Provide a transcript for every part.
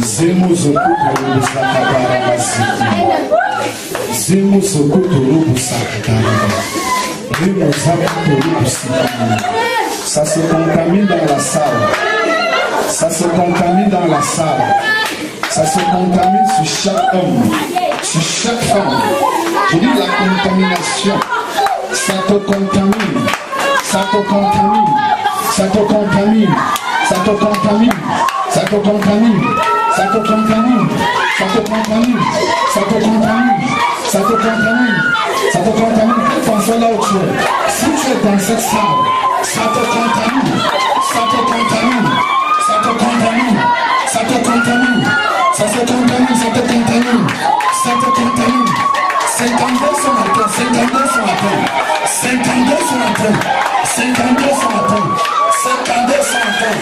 Zemo Zokuto Sakatara. Zemo Zokuto Sakatara. Ça se contamine dans la salle. Ça se contamine dans la salle. Ça se contamine sur chaque homme, sur chaque femme. Je dis la contamination. Ça te contamine. Ça te contamine. Ça te contamine. Ça te contamine. Ça te contamine. Ça te contamine. Ça te contamine. Ça te contamine. Ça te contamine. Ça te contamine. Pensez là où tu es. Si tu es dans cette salle, ça te contamine. Ça te contamine. Ça te contamine. Ça te contamine. Ça se contamine. Ça te contamine. Ça te contamine. 52 sont à terre. 52 sont à terre. 52 sont à terre. 52 sont à terre. 52 sont à terre.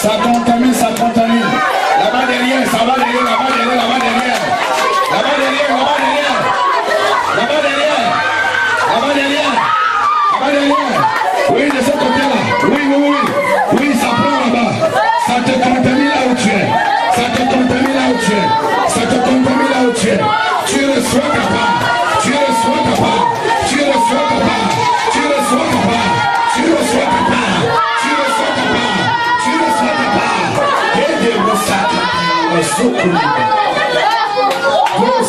Ça contamine, ça contamine. Là-bas derrière, ça va derrière, là-bas derrière, là-bas derrière. Là-bas derrière, là-bas derrière. Là-bas derrière. Là-bas derrière. Là-bas derrière. Oui, de ce côté-là. Oui, oui, oui. Oui, ça prend là-bas. Ça te contamine là où tu es. Ça te contamine là où tu es. Ça te contamine là où tu es. Tu reçois ta part. Tu reçois ta part. Tu reçois ta part. Tu reçois ta part. Tu reçois ta part. Tu reçois ta part. Tu reçois ta part. Et de Moussaka.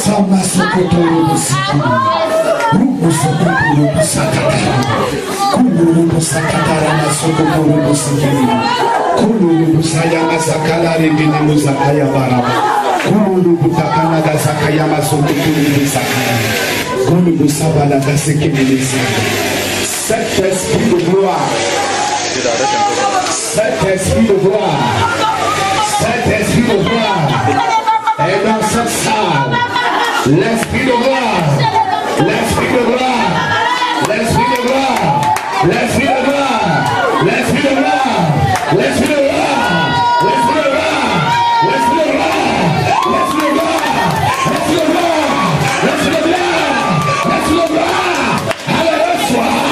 Sama Sokotoro Musikiri. Rubu Sokotoro Musakatara. Kulu Musakatara Sokotoro Musikiri. Kulu Musayama Sakalari Gini Musakaya Baraba. Kulu Butakana Gasakayama Sokotoro Musakaya. Kulu Musabala Gasekini Musakaya. Cet esprit de gloire. Cet esprit de gloire. Cet esprit de gloire. Et dans cette salle, l'esprit de gloire, l'esprit de gloire, l'esprit de gloire, l'esprit de gloire, l'esprit de gloire, l'esprit de gloire, l'esprit de gloire, l'esprit de gloire, l'esprit de gloire, l'esprit de gloire, l'esprit de gloire, l'esprit de gloire, alléluia.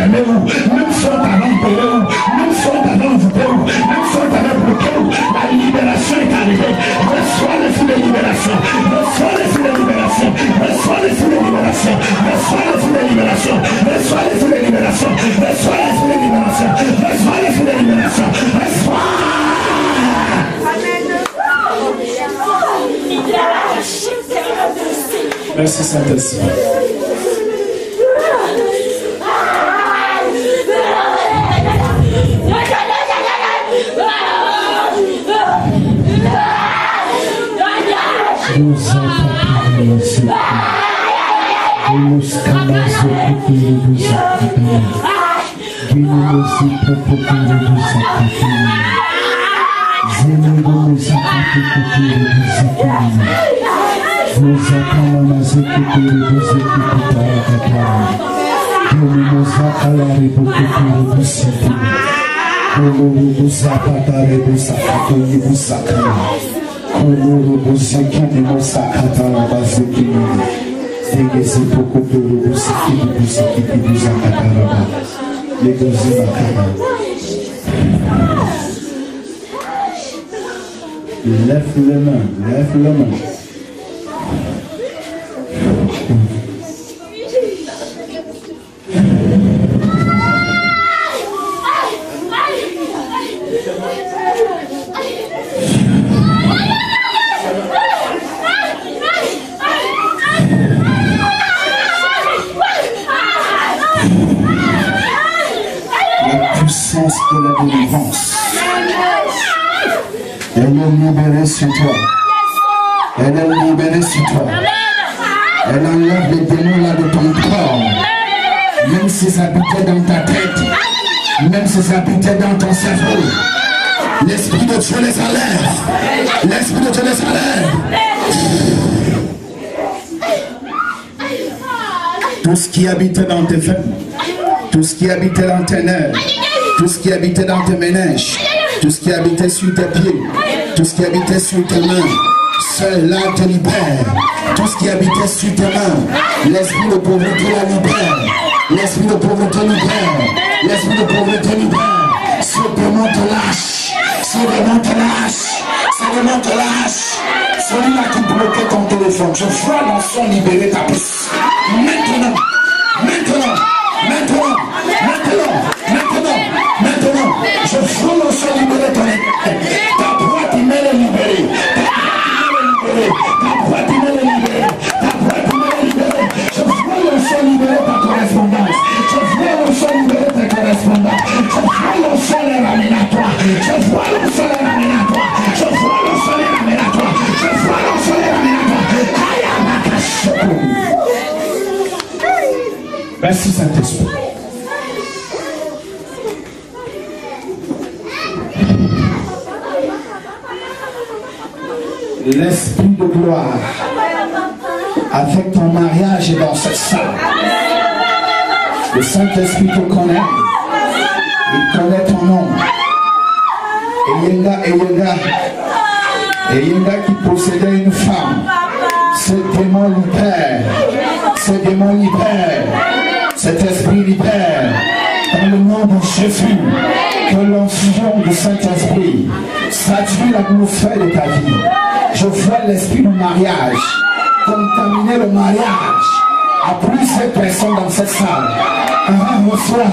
fermer, même son talent opéré, même son talent envoûté, même son talent bloqué, la libération est arrivée. Reçois l'esprit de libération, reçois l'esprit de libération, reçois l'esprit de libération, reçois l'esprit de libération, reçois l'esprit de libération, reçois l'esprit de libération, reçois l'esprit de libération, reçois. Merci Saint-Esprit. Lève les mains, lève les mains. La puissance de la délivrance. Elle est libérée sur toi. Elle est libérée sur toi. Elle enlève les démons là de ton corps. Même si ça habitait dans ta tête. Même si ça habitait dans ton cerveau. L'Esprit de Dieu les enlève. L'Esprit de Dieu les enlève. Tout ce qui habitait dans tes veines. Tout ce qui habitait dans tes nerfs. Tout ce qui habitait dans tes méninges. Tout ce qui habitait sur tes pieds, tout ce qui habitait sur tes mains, cela te libère. Tout ce qui habitait sur tes mains, l'esprit de pauvreté la libère. L'esprit de pauvreté libère. L'esprit de pauvreté libère. Ce démon te lâche. Ce démon te lâche. Ce démon te lâche. Celui-là qui bloquait ton téléphone, je vois l'enfant libérer ta puce. Maintenant, maintenant, maintenant, maintenant, maintenant, maintenant, je vois l'enfant libérer ton état. Ta boîte email est libérée. Ta boîte email est libérée. Ta boîte email est libérée. Je vois l'enfant libérer ta correspondance. Je vois l'enfant libérer ta correspondance. Je vois l'enfant les ramener à toi. Je vois l'enfant les ramener à toi. Je vois l'enfant les ramener à toi. Je vois l'enfant les ramener à toi. Merci Saint-Esprit. L'Esprit de gloire avec ton mariage est dans cette salle. Le Saint-Esprit te connaît. Il connaît ton nom. Et Yenga qui possédait une femme. Ce démon libère. Ce démon libère. Cet esprit libère. Dans le nom de Jésus. Que l'onction du Saint-Esprit sature l'atmosphère de ta vie. Je vois l'esprit du mariage contaminer le mariage à plusieurs personnes dans cette salle. Reçois.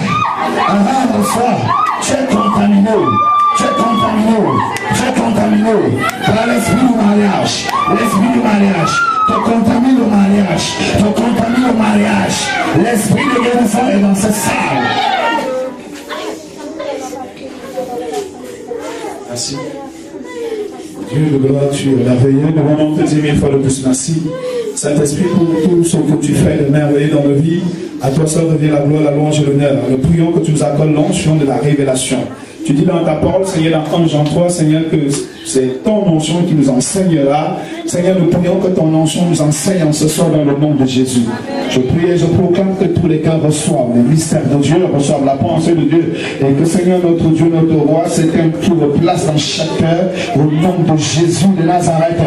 Tu es contaminé. Tu es contaminé. Tu es contaminé par l'esprit du mariage. L'esprit du mariage te contamine le mariage. Te contamine le mariage. L'esprit de guérison est dans cette salle. Merci. Dieu de gloire, tu es merveilleux. Nous allons te dire 1000 fois de plus merci. Saint-Esprit, pour tout ce que tu fais de merveilleux dans nos vies, à toi seul revient la gloire, la louange et l'honneur. Nous prions que tu nous accordes l'onction de la révélation. Tu dis dans ta parole, Seigneur, dans 1 Jean 3, Seigneur, que c'est ton onction qui nous enseignera. Seigneur, nous prions que ton onction nous enseigne en ce soir dans le nom de Jésus. Je prie et je proclame que tous les cœurs reçoivent les mystères de Dieu, reçoivent la pensée de Dieu. Et que Seigneur, notre Dieu, notre roi, c'est un tour de place dans chaque cœur au nom de Jésus de Nazareth.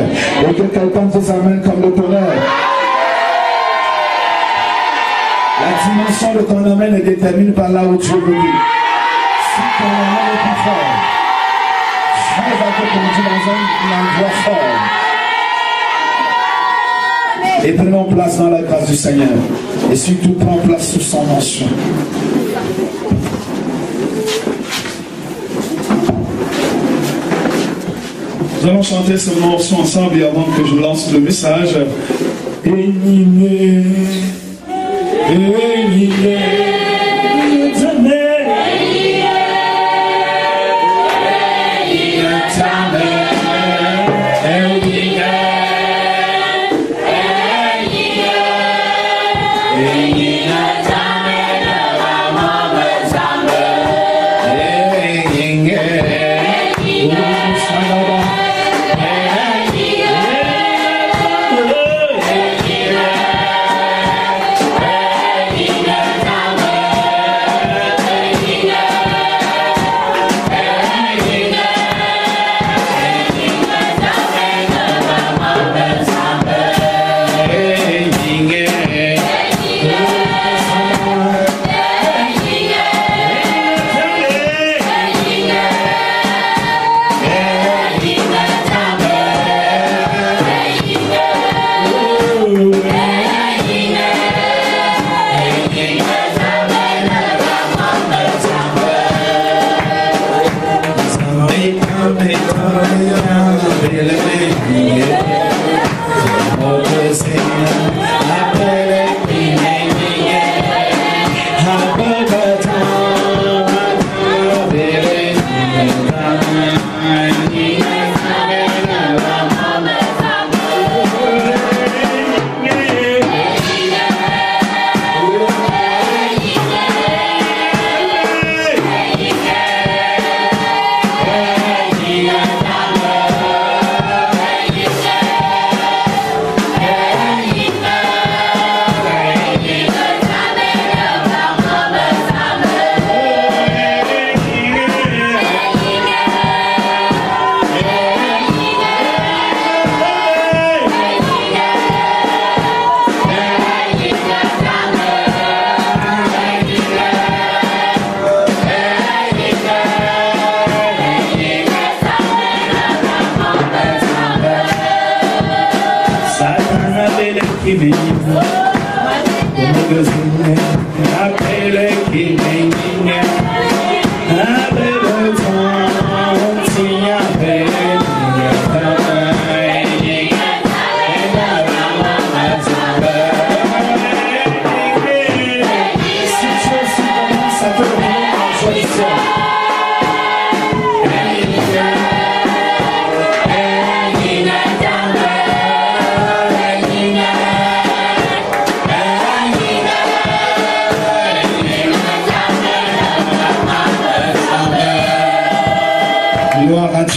Et que quelqu'un vous amène comme le tonnerre. La dimension de ton amen est déterminée par là où Dieu veut dire. Si ton amen est plus fort, Dieu va te conduire dans un endroit fort. Et prenons place dans la grâce du Seigneur. Et surtout, prends place sous son mention. Nous allons chanter ce morceau ensemble et avant que je lance le message. Énigné, énigné,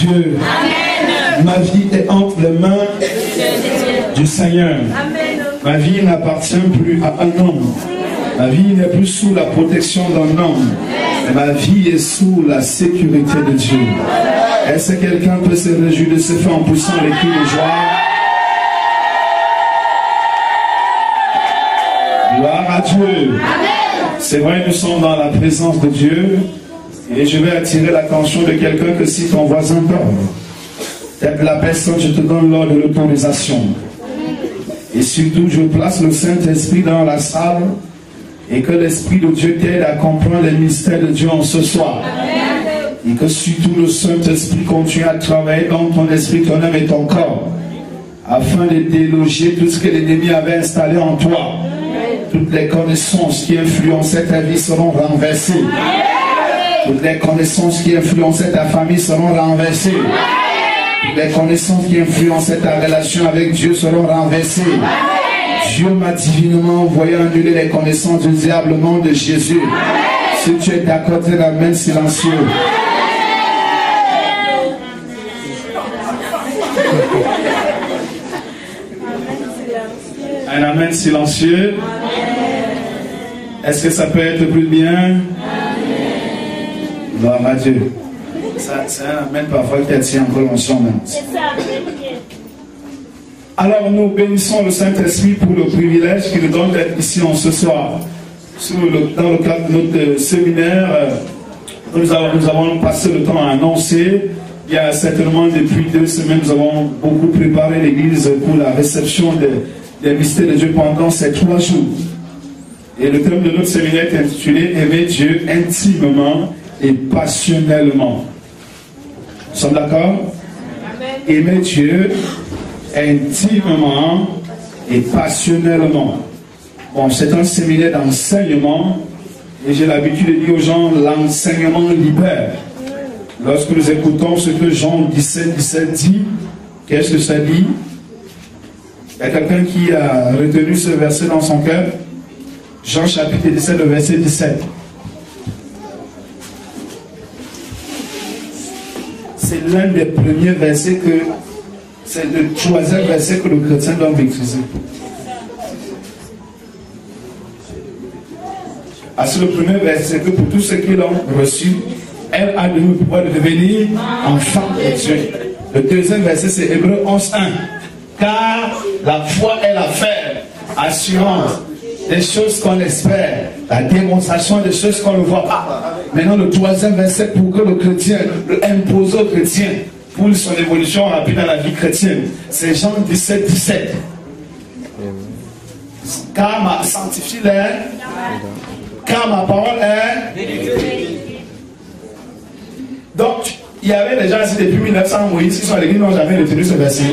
Dieu. Amen. Ma vie est entre les mains du Seigneur. Amen. Ma vie n'appartient plus à un homme. Ma vie n'est plus sous la protection d'un homme. Ma vie est sous la sécurité de Dieu. Est-ce que quelqu'un peut se réjouir de ce fait en poussant les cris de joie? Gloire à Dieu. C'est vrai, nous sommes dans la présence de Dieu. Et je vais attirer l'attention de quelqu'un que si ton voisin dort, la personne, je te donne l'ordre de l'autorisation. Et surtout, je place le Saint-Esprit dans la salle et que l'Esprit de Dieu t'aide à comprendre les mystères de Dieu en ce soir. Et que surtout le Saint-Esprit continue à travailler dans ton esprit, ton âme et ton corps afin de déloger tout ce que l'ennemi avait installé en toi. Toutes les connaissances qui influençaient ta vie seront renversées. Toutes les connaissances qui influençaient ta famille seront renversées. Toutes les connaissances qui influençaient ta relation avec Dieu seront renversées. Dieu m'a divinement envoyé annuler les connaissances du diable au nom de Jésus. Si tu es d'accord, tu la main silencieuse. Un amen silencieux. Est-ce que ça peut être plus bien? Gloire à Dieu. C'est un amen parfois qui attire encore l'onction même. Alors nous bénissons le Saint-Esprit pour le privilège qu'il nous donne d'être ici en ce soir. dans le cadre de notre séminaire, nous avons passé le temps à annoncer. Il y a certainement depuis 2 semaines, nous avons beaucoup préparé l'église pour la réception des mystères de Dieu pendant ces 3 jours. Et le thème de notre séminaire est intitulé « Aimer Dieu intimement et passionnellement ». Nous sommes d'accord? Aimer Dieu intimement et passionnellement. Bon, c'est un séminaire d'enseignement et j'ai l'habitude de dire aux gens, l'enseignement libère. Lorsque nous écoutons ce que Jean 17 dit, qu'est-ce que ça dit? Il y a quelqu'un qui a retenu ce verset dans son cœur? Jean chapitre 17, le verset 17. C'est l'un des premiers versets c'est le 3e verset que le chrétien doit maîtriser. C'est le premier verset que pour tous ceux qui l'ont reçu, elle a donné le pouvoir de devenir enfant de Dieu. Le 2e verset, c'est Hébreux 11:1. Car la foi est la ferme assurance des choses qu'on espère, la démonstration des choses qu'on ne voit pas. Maintenant, le 3e verset pour que le chrétien, le impose au chrétien, pour son évolution rapide dans la vie chrétienne, c'est Jean 17. Car car ma parole est. Donc, il y avait des gens ici depuis 1900, Moïse, qui sont à l'église, n'ont jamais retenu ce verset.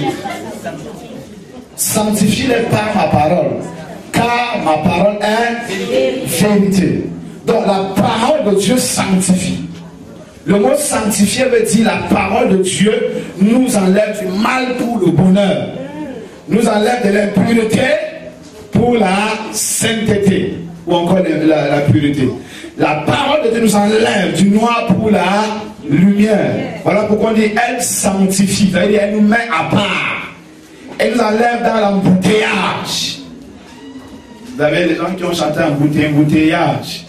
Sanctifie-les par ma parole, car ma parole est vérité. Donc, la parole de Dieu sanctifie. Le mot sanctifier veut dire la parole de Dieu nous enlève du mal pour le bonheur, nous enlève de l'impureté pour la sainteté, ou encore la pureté. La parole de Dieu nous enlève du noir pour la lumière. Voilà pourquoi on dit elle sanctifie, c'est-à-dire elle nous met à part, elle nous enlève dans l'embouteillage. Vous avez des gens qui ont chanté embouteillage.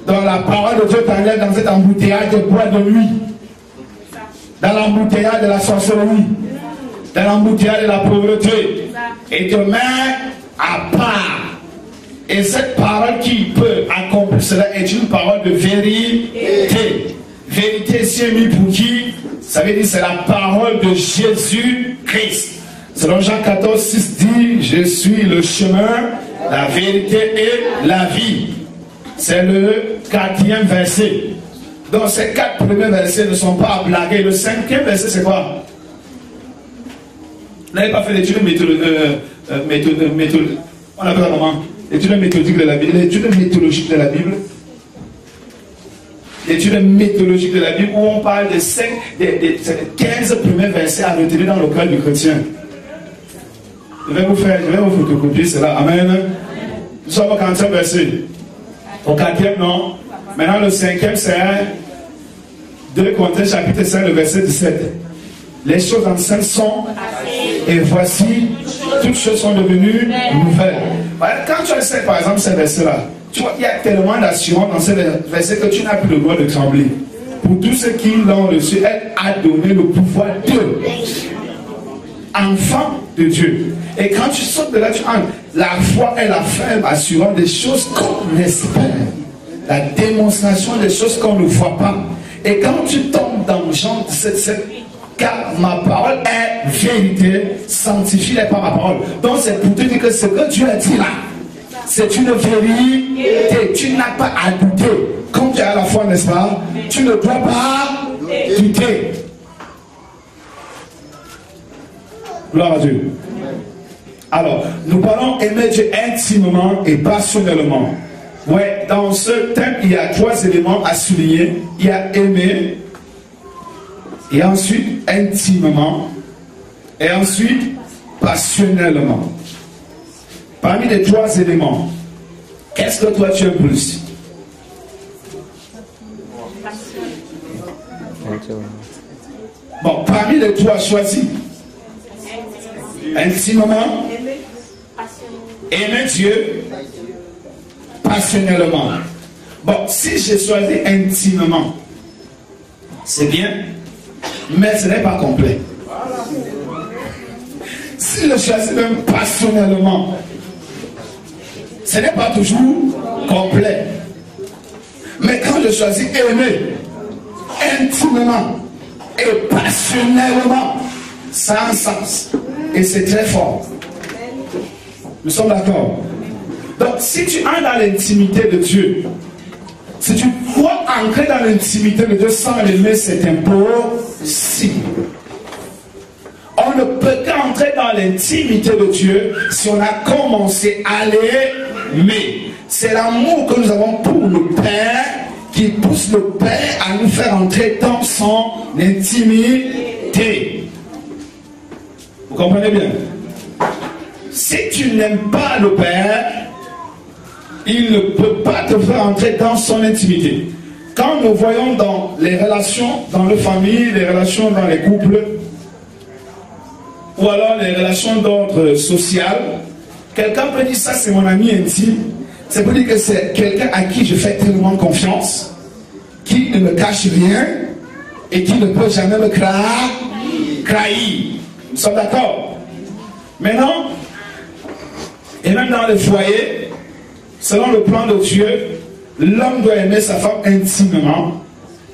Donc la parole de Dieu t'enlève dans cet embouteillage de boîte de nuit, dans l'embouteillage de la sorcellerie, dans l'embouteillage de la pauvreté, et te met à part. Et cette parole qui peut accomplir cela est une parole de vérité. Vérité, c'est mis pour qui? Ça veut dire c'est la parole de Jésus-Christ. Selon Jean 14:6 dit, je suis le chemin, la vérité et la vie. C'est le 4e verset. Donc ces 4 premiers versets ne sont pas à blaguer. Le 5e verset, c'est quoi? Vous n'avez pas fait l'étude méthodique. On appelle ça comment? L'étude méthodique de la Bible. L'étude méthodologique de la Bible. L'étude méthodologique de la Bible où on parle des 15 premiers versets à retenir dans le cœur du chrétien. Je vais vous photocopier cela. Amen. Nous sommes au 40e verset. Au 4e, non. Maintenant, le 5e, c'est 2 Corinthiens, chapitre 5, le verset 17. Les choses anciennes sont, et voici, toutes choses sont devenues nouvelles. Quand tu essaies, par exemple, ces versets-là, tu vois, il y a tellement d'assurance dans ces versets que tu n'as plus le droit de trembler. Pour tous ceux qui l'ont reçu, elle a donné le pouvoir de enfant de Dieu. Et quand tu sautes de là, tu entres. La foi est la ferme assurance des choses qu'on espère. La démonstration des choses qu'on ne voit pas. Et quand tu tombes dans Jean 17, car ma parole est vérité, sanctifie-les par ma parole. Donc c'est pour te dire que ce que Dieu a dit là, c'est une vérité. Tu n'as pas à douter. Quand tu as la foi, n'est-ce pas? Tu ne dois pas douter. Gloire à Dieu. Alors, nous parlons aimer Dieu intimement et passionnellement. Ouais, dans ce thème, il y a 3 éléments à souligner. Il y a aimer, et ensuite intimement, et ensuite passionnellement. Parmi les 3 éléments, qu'est-ce que toi tu aimes plus? Bon, parmi les 3 choisis, intimement, aimer Dieu, passionnellement. Bon, si j'ai choisi intimement, c'est bien, mais ce n'est pas complet. Si je choisis même passionnellement, ce n'est pas toujours complet. Mais quand je choisis aimer intimement et passionnellement, ça a un sens. Et c'est très fort. Nous sommes d'accord. Donc si tu entres dans l'intimité de Dieu, si tu crois entrer dans l'intimité de Dieu sans l'aimer, c'est impossible. On ne peut qu'entrer dans l'intimité de Dieu si on a commencé à l'aimer. C'est l'amour que nous avons pour le Père qui pousse le Père à nous faire entrer dans son intimité. Vous comprenez bien? Si tu n'aimes pas le Père, il ne peut pas te faire entrer dans son intimité. Quand nous voyons dans les relations, dans les familles, les relations dans les couples, ou alors les relations d'ordre social, quelqu'un peut dire ça c'est mon ami intime. C'est pour dire que c'est quelqu'un à qui je fais tellement confiance, qui ne me cache rien et qui ne peut jamais me trahir. Nous sommes d'accord? Maintenant, et même dans le foyer, selon le plan de Dieu, l'homme doit aimer sa femme intimement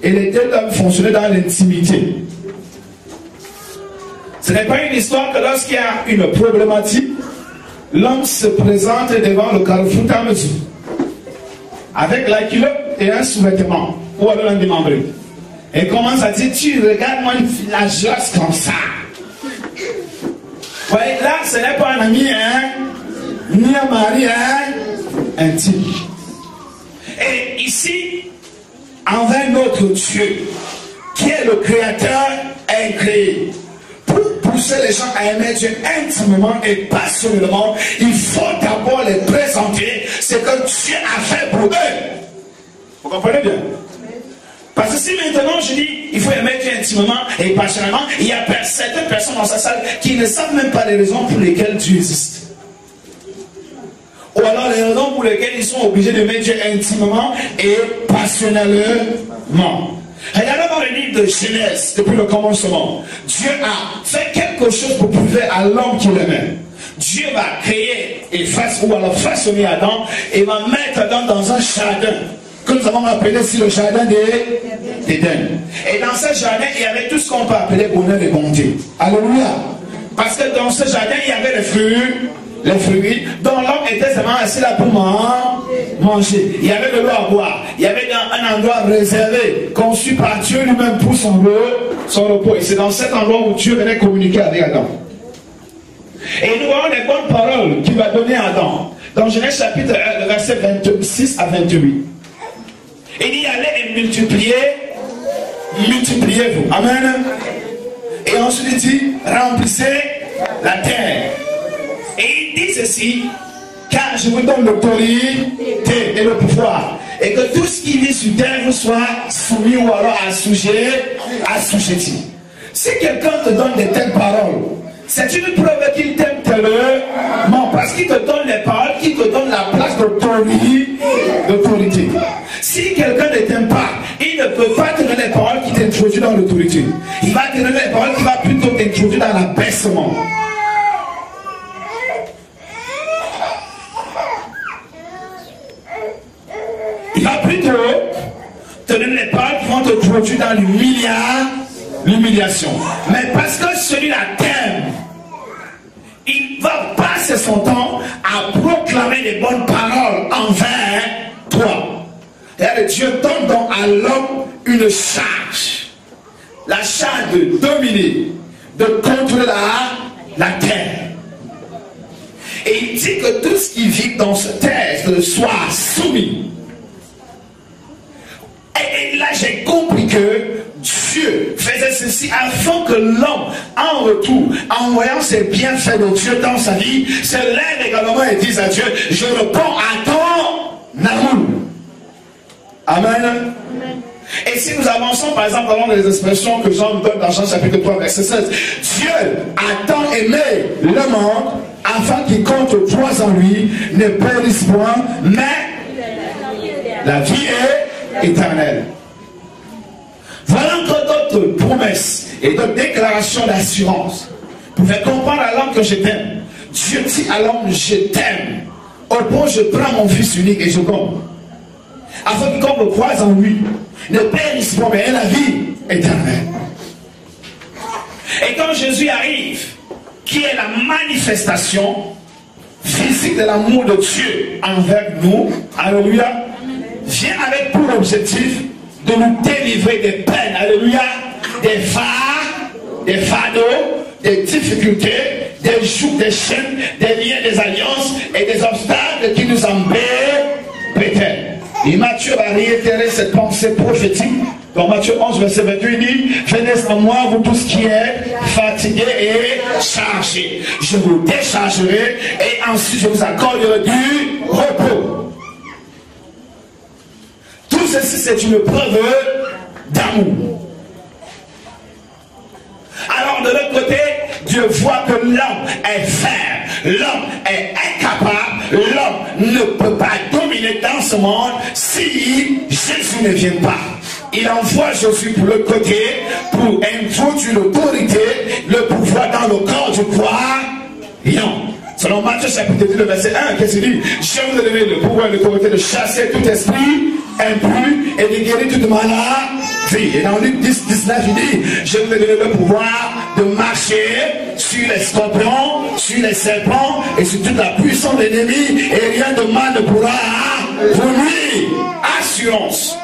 et les deux doivent fonctionner dans l'intimité. Ce n'est pas une histoire que lorsqu'il y a une problématique, l'homme se présente devant le carrefour à mesure, avec la culotte et un sous-vêtement, ou alors un démembré. Et commence à dire, tu regardes moi la josse comme ça. Vous voyez, là, ce n'est pas un ami, hein, ni un mari, hein, intime. Et ici, envers notre Dieu, qui est le Créateur incréé, pour pousser les gens à aimer Dieu intimement et passionnément, il faut d'abord les présenter ce que Dieu a fait pour eux. Vous comprenez bien? Parce que si maintenant je dis il faut aimer Dieu intimement et passionnément, il y a certaines personnes dans sa salle qui ne savent même pas les raisons pour lesquelles Dieu existe. Ou alors les raisons pour lesquelles ils sont obligés d'aimer Dieu intimement et passionnellement. Regardez dans le livre de Genèse, depuis le commencement, Dieu a fait quelque chose pour prouver à l'homme qu'il aimait. Dieu va créer et façonner Adam et va mettre Adam dans un jardin que nous avons appelé ici le jardin d'Éden. Et dans ce jardin, il y avait tout ce qu'on peut appeler bonheur et bonté. Alléluia. Parce que dans ce jardin, il y avait les fruits dont l'homme était seulement assis là pour manger. Il y avait de l'eau à boire. Il y avait un endroit réservé, conçu par Dieu lui-même pour son repos. Et c'est dans cet endroit où Dieu venait communiquer avec Adam. Et nous voyons les bonnes paroles qu'il va donner à Adam. Dans Genèse chapitre 1, le verset 26 à 28. Il dit allez et multipliez-vous. Amen. Et ensuite il dit remplissez la terre. Et il dit ceci, car je vous donne l'autorité et le pouvoir, et que tout ce qui vit sur terre vous soit soumis ou alors assujetti. Si quelqu'un te donne de telles paroles, c'est une preuve qu'il t'aime tellement, parce qu'il te donne les paroles, qu'il te donne la place d'autorité. Si quelqu'un ne t'aime pas, il ne peut pas te donner les paroles qui t'introduisent dans l'autorité. Il va te donner les paroles qui vont plutôt t'introduire dans l'abaissement. Il va plutôt te donner les paroles qui vont te introduire dans l'humiliation. Mais parce que celui-là t'aime, il va passer son temps à proclamer les bonnes paroles envers toi. Et Dieu donne donc à l'homme une charge. La charge de dominer, de contrôler la terre. Et il dit que tout ce qui vit dans cette terre soit soumis. Et là j'ai compris que Dieu faisait ceci afin que l'homme, en retour, en voyant ses bienfaits de Dieu dans sa vie, se lève également et dise à Dieu, je réponds à ton amour. Amen. Amen. Et si nous avançons par exemple dans les expressions que Jean nous donne dans Jean chapitre 3 verset 16, Dieu a tant aimé le monde afin qu'il compte croise en lui, ne périsse point, mais la vie est éternelle. Voilà encore d'autres promesses et d'autres déclarations d'assurance pour faire comprendre à l'homme que je t'aime. Dieu dit à l'homme je t'aime au point je prends mon fils unique et je compte. Afin que comme le croise en lui, ne périsse pas, mais ait la vie éternelle. Et quand Jésus arrive, qui est la manifestation physique de l'amour de Dieu envers nous, alléluia, vient avec pour objectif de nous délivrer des peines, alléluia, des fardeaux, des difficultés, des jougs, des chaînes, des liens, des alliances et des obstacles qui nous embêtent. Et Matthieu va réitérer cette pensée prophétique. Dans Matthieu 11, verset 28, il dit, venez à moi, vous tous qui êtes fatigués et chargés. Je vous déchargerai et ensuite je vous accorderai du repos. Tout ceci, c'est une preuve d'amour. Alors de l'autre côté, Dieu voit que l'homme est faible, l'homme est incapable, l'homme ne peut pas dominer dans ce monde si Jésus ne vient pas. Il envoie Jésus pour le côté pour introduire l'autorité, le pouvoir dans le corps du croyant. Selon Matthieu chapitre 10, le verset 1, qu'est-ce qu'il dit? Je vous ai donné le pouvoir et l'autorité de chasser tout esprit impur et de guérir toute maladie. Et dans Luc 10, 19, il dit, je vous ai donné le pouvoir de marcher sur les scorpions, sur les serpents et sur toute la puissance de l'ennemi, et rien de mal ne pourra vous nuire. Assurance.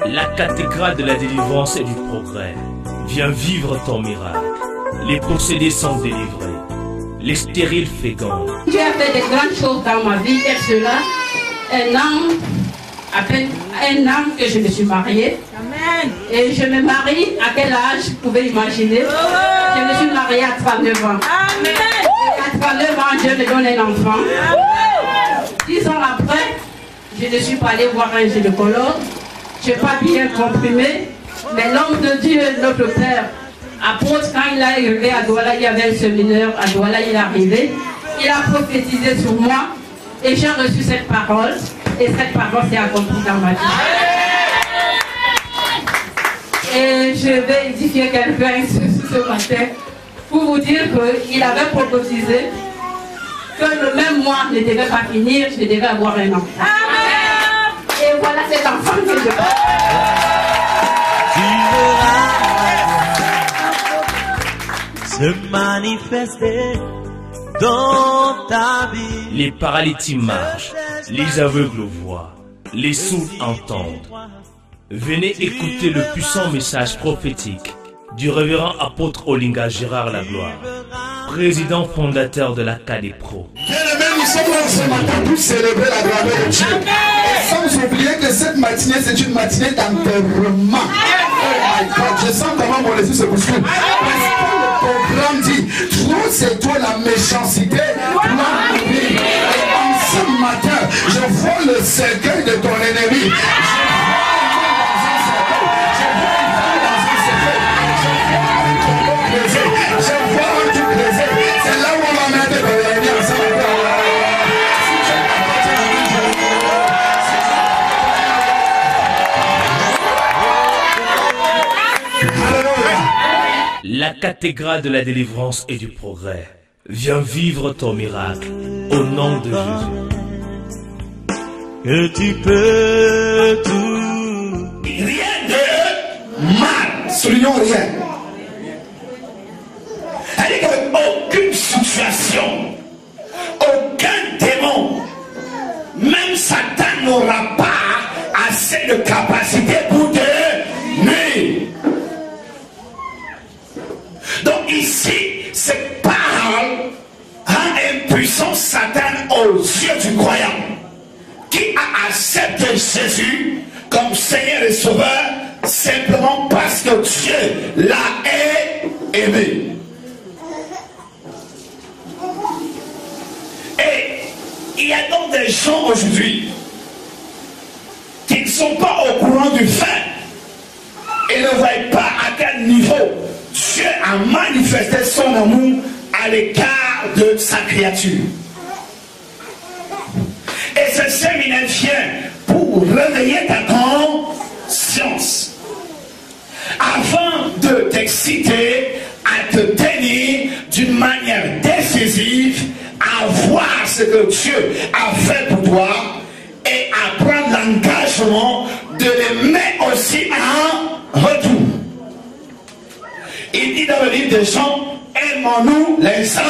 La cathédrale de la délivrance et du progrès. Viens vivre ton miracle. Les possédés sont délivrés. Les stériles fécondent. Dieu a fait de grandes choses dans ma vie. Et cela, à peine un an que je me suis mariée. Amen. Et je me marie à quel âge vous pouvez imaginer? Je me suis mariée à 39 ans. Amen. Et à 39 ans, Dieu me donne un enfant. 10 ans après, je ne suis pas allée voir un gynécologue. Je n'ai pas bien comprimé. Mais l'homme de Dieu, notre Père, apôtre, quand il est arrivé à Douala, il y avait un séminaire à Douala, il est arrivé. Il a prophétisé sur moi. Et j'ai reçu cette parole. Et cette parole s'est accomplie dans ma vie. Et je vais édifier quelqu'un ce matin pour vous dire qu'il avait prophétisé que le même mois ne devait pas finir, je devais avoir un enfant. Amen. Et voilà cet enfant que je veux. Se manifester dans ta vie. Les paralytiques marchent, les aveugles voient, les sourds entendent. Venez écouter le puissant message prophétique du révérend apôtre Olinga Gérard Lagloire, président fondateur de la KDPRO. Bien-aimés, nous sommes là ce matin pour célébrer la grandeur de Dieu. Et sans oublier que cette matinée, c'est une matinée d'enterrement. Oh my God, je sens comment mon esprit se bouscule. Le programme dit, trop c'est toi la méchanceté, et en ce matin, je vois le cercueil de ton ennemi. C'est là où on va mettre ton ennemi ensemble. La cathédrale de la délivrance et du progrès. Viens vivre ton miracle au nom de Jésus. Que tu peux tout. Rien de mal. Soulignons rien. C'est-à-dire qu'aucune situation, aucun démon, même Satan n'aura pas assez de capacité pour te nuire. Donc ici, cette parole rend impuissant Satan aux yeux du croyant qui a accepté Jésus comme Seigneur et Sauveur simplement parce que Dieu l'a aimé. Et il y a donc des gens aujourd'hui qui ne sont pas au courant du fait et ne voient pas à quel niveau Dieu a manifesté son amour à l'écart de sa créature. Et ce séminaire vient pour réveiller ta conscience afin de t'exciter à te tenir d'une manière décisive ce que Dieu a fait pour toi et à prendre l'engagement de l'aimer aussi en retour. Il dit dans le livre de Jean, aimons-nous les uns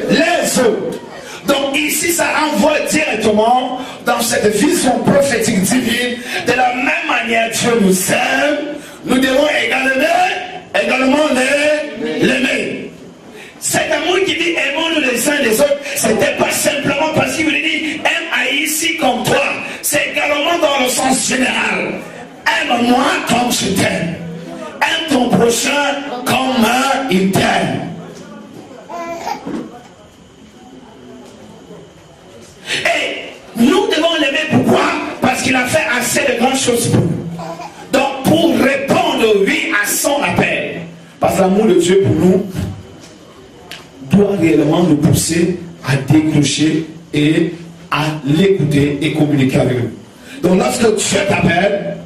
les autres. Donc ici, ça renvoie directement dans cette vision prophétique divine. De la même manière Dieu nous aime, nous devons également l'aimer. Cet amour qui dit aimons-nous les uns les autres, c'était pas simplement parce qu'il voulait dire aime ici comme toi. C'est également dans le sens général. Aime-moi comme je t'aime. Aime ton prochain comme il t'aime. Et nous devons l'aimer, pourquoi? Parce qu'il a fait assez de grandes choses pour nous. Donc pour répondre oui à son appel, parce que l'amour de Dieu pour nous doit réellement nous pousser à décrocher et à l'écouter et communiquer avec nous. Donc lorsque Dieu t'appelle,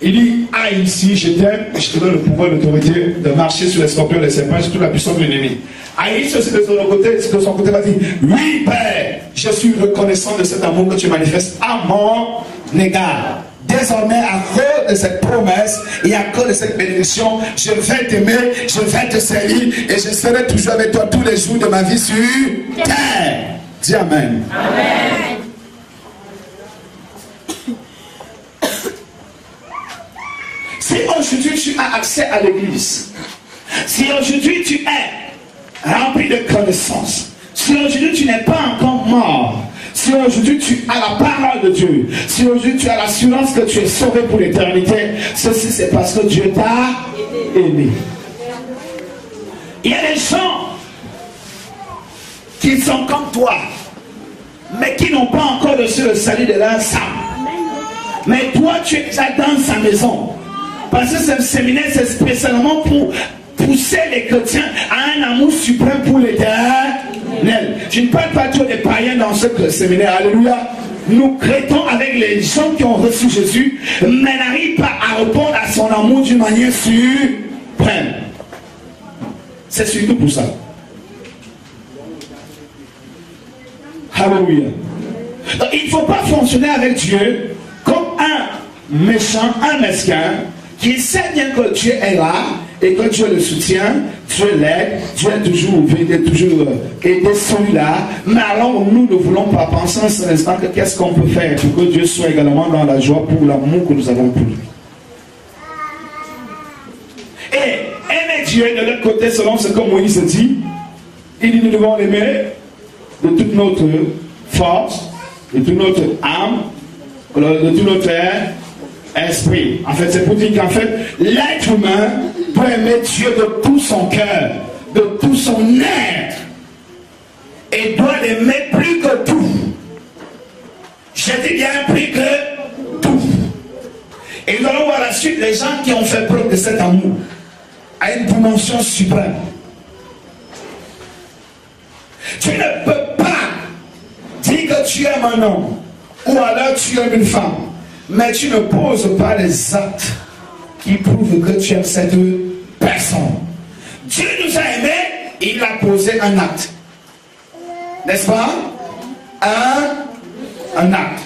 il dit, ah ici je t'aime, je te donne le pouvoir et l'autorité de marcher sur les scorpions et les serpents, sur toute la puissance de l'ennemi. Aïs aussi de son côté va dire, oui Père, je suis reconnaissant de cet amour que tu manifestes à mon égard. Désormais, à cause de cette promesse et à cause de cette bénédiction, je vais t'aimer, je vais te servir et je serai toujours avec toi tous les jours de ma vie sur terre. Dis Amen. Amen. Si aujourd'hui tu as accès à l'église, si aujourd'hui tu es rempli de connaissances, si aujourd'hui tu n'es pas encore mort, si aujourd'hui tu as la parole de Dieu, si aujourd'hui tu as l'assurance que tu es sauvé pour l'éternité, ceci c'est parce que Dieu t'a aimé. Il y a des gens qui sont comme toi, mais qui n'ont pas encore reçu le salut de leur âme. Mais toi tu es dans sa maison. Parce que ce séminaire c'est spécialement pour pousser les chrétiens à un amour suprême pour l'éternel. Je ne parle pas trop des païens dans ce séminaire. Alléluia. Nous crétons avec les gens qui ont reçu Jésus, mais n'arrivent pas à répondre à son amour d'une manière suprême. C'est surtout pour ça. Alléluia. Donc, il ne faut pas fonctionner avec Dieu comme un méchant, un mesquin, qui sait bien que Dieu est là et que Dieu le soutient, Dieu l'aide, Dieu est toujours ouvert, toujours aidé celui-là. Mais alors nous ne voulons pas penser un seul instant que qu'est-ce qu'on peut faire pour que Dieu soit également dans la joie pour l'amour que nous avons pour lui. Et aimer Dieu de l'autre côté, selon ce que Moïse dit, il dit nous devons l'aimer de toute notre force, de toute notre âme, de tout notre esprit. En fait, c'est pour dire qu'en fait, l'être humain doit aimer Dieu de tout son cœur, de tout son être, et doit l'aimer plus que tout. Je dis bien plus que tout. Et nous allons voir la suite les gens qui ont fait preuve de cet amour à une dimension suprême. Tu ne peux pas dire que tu aimes un homme ou alors tu aimes une femme, mais tu ne poses pas les actes qui prouvent que tu aimes cette personne. Dieu nous a aimés, il a posé un acte. N'est-ce pas? Un acte.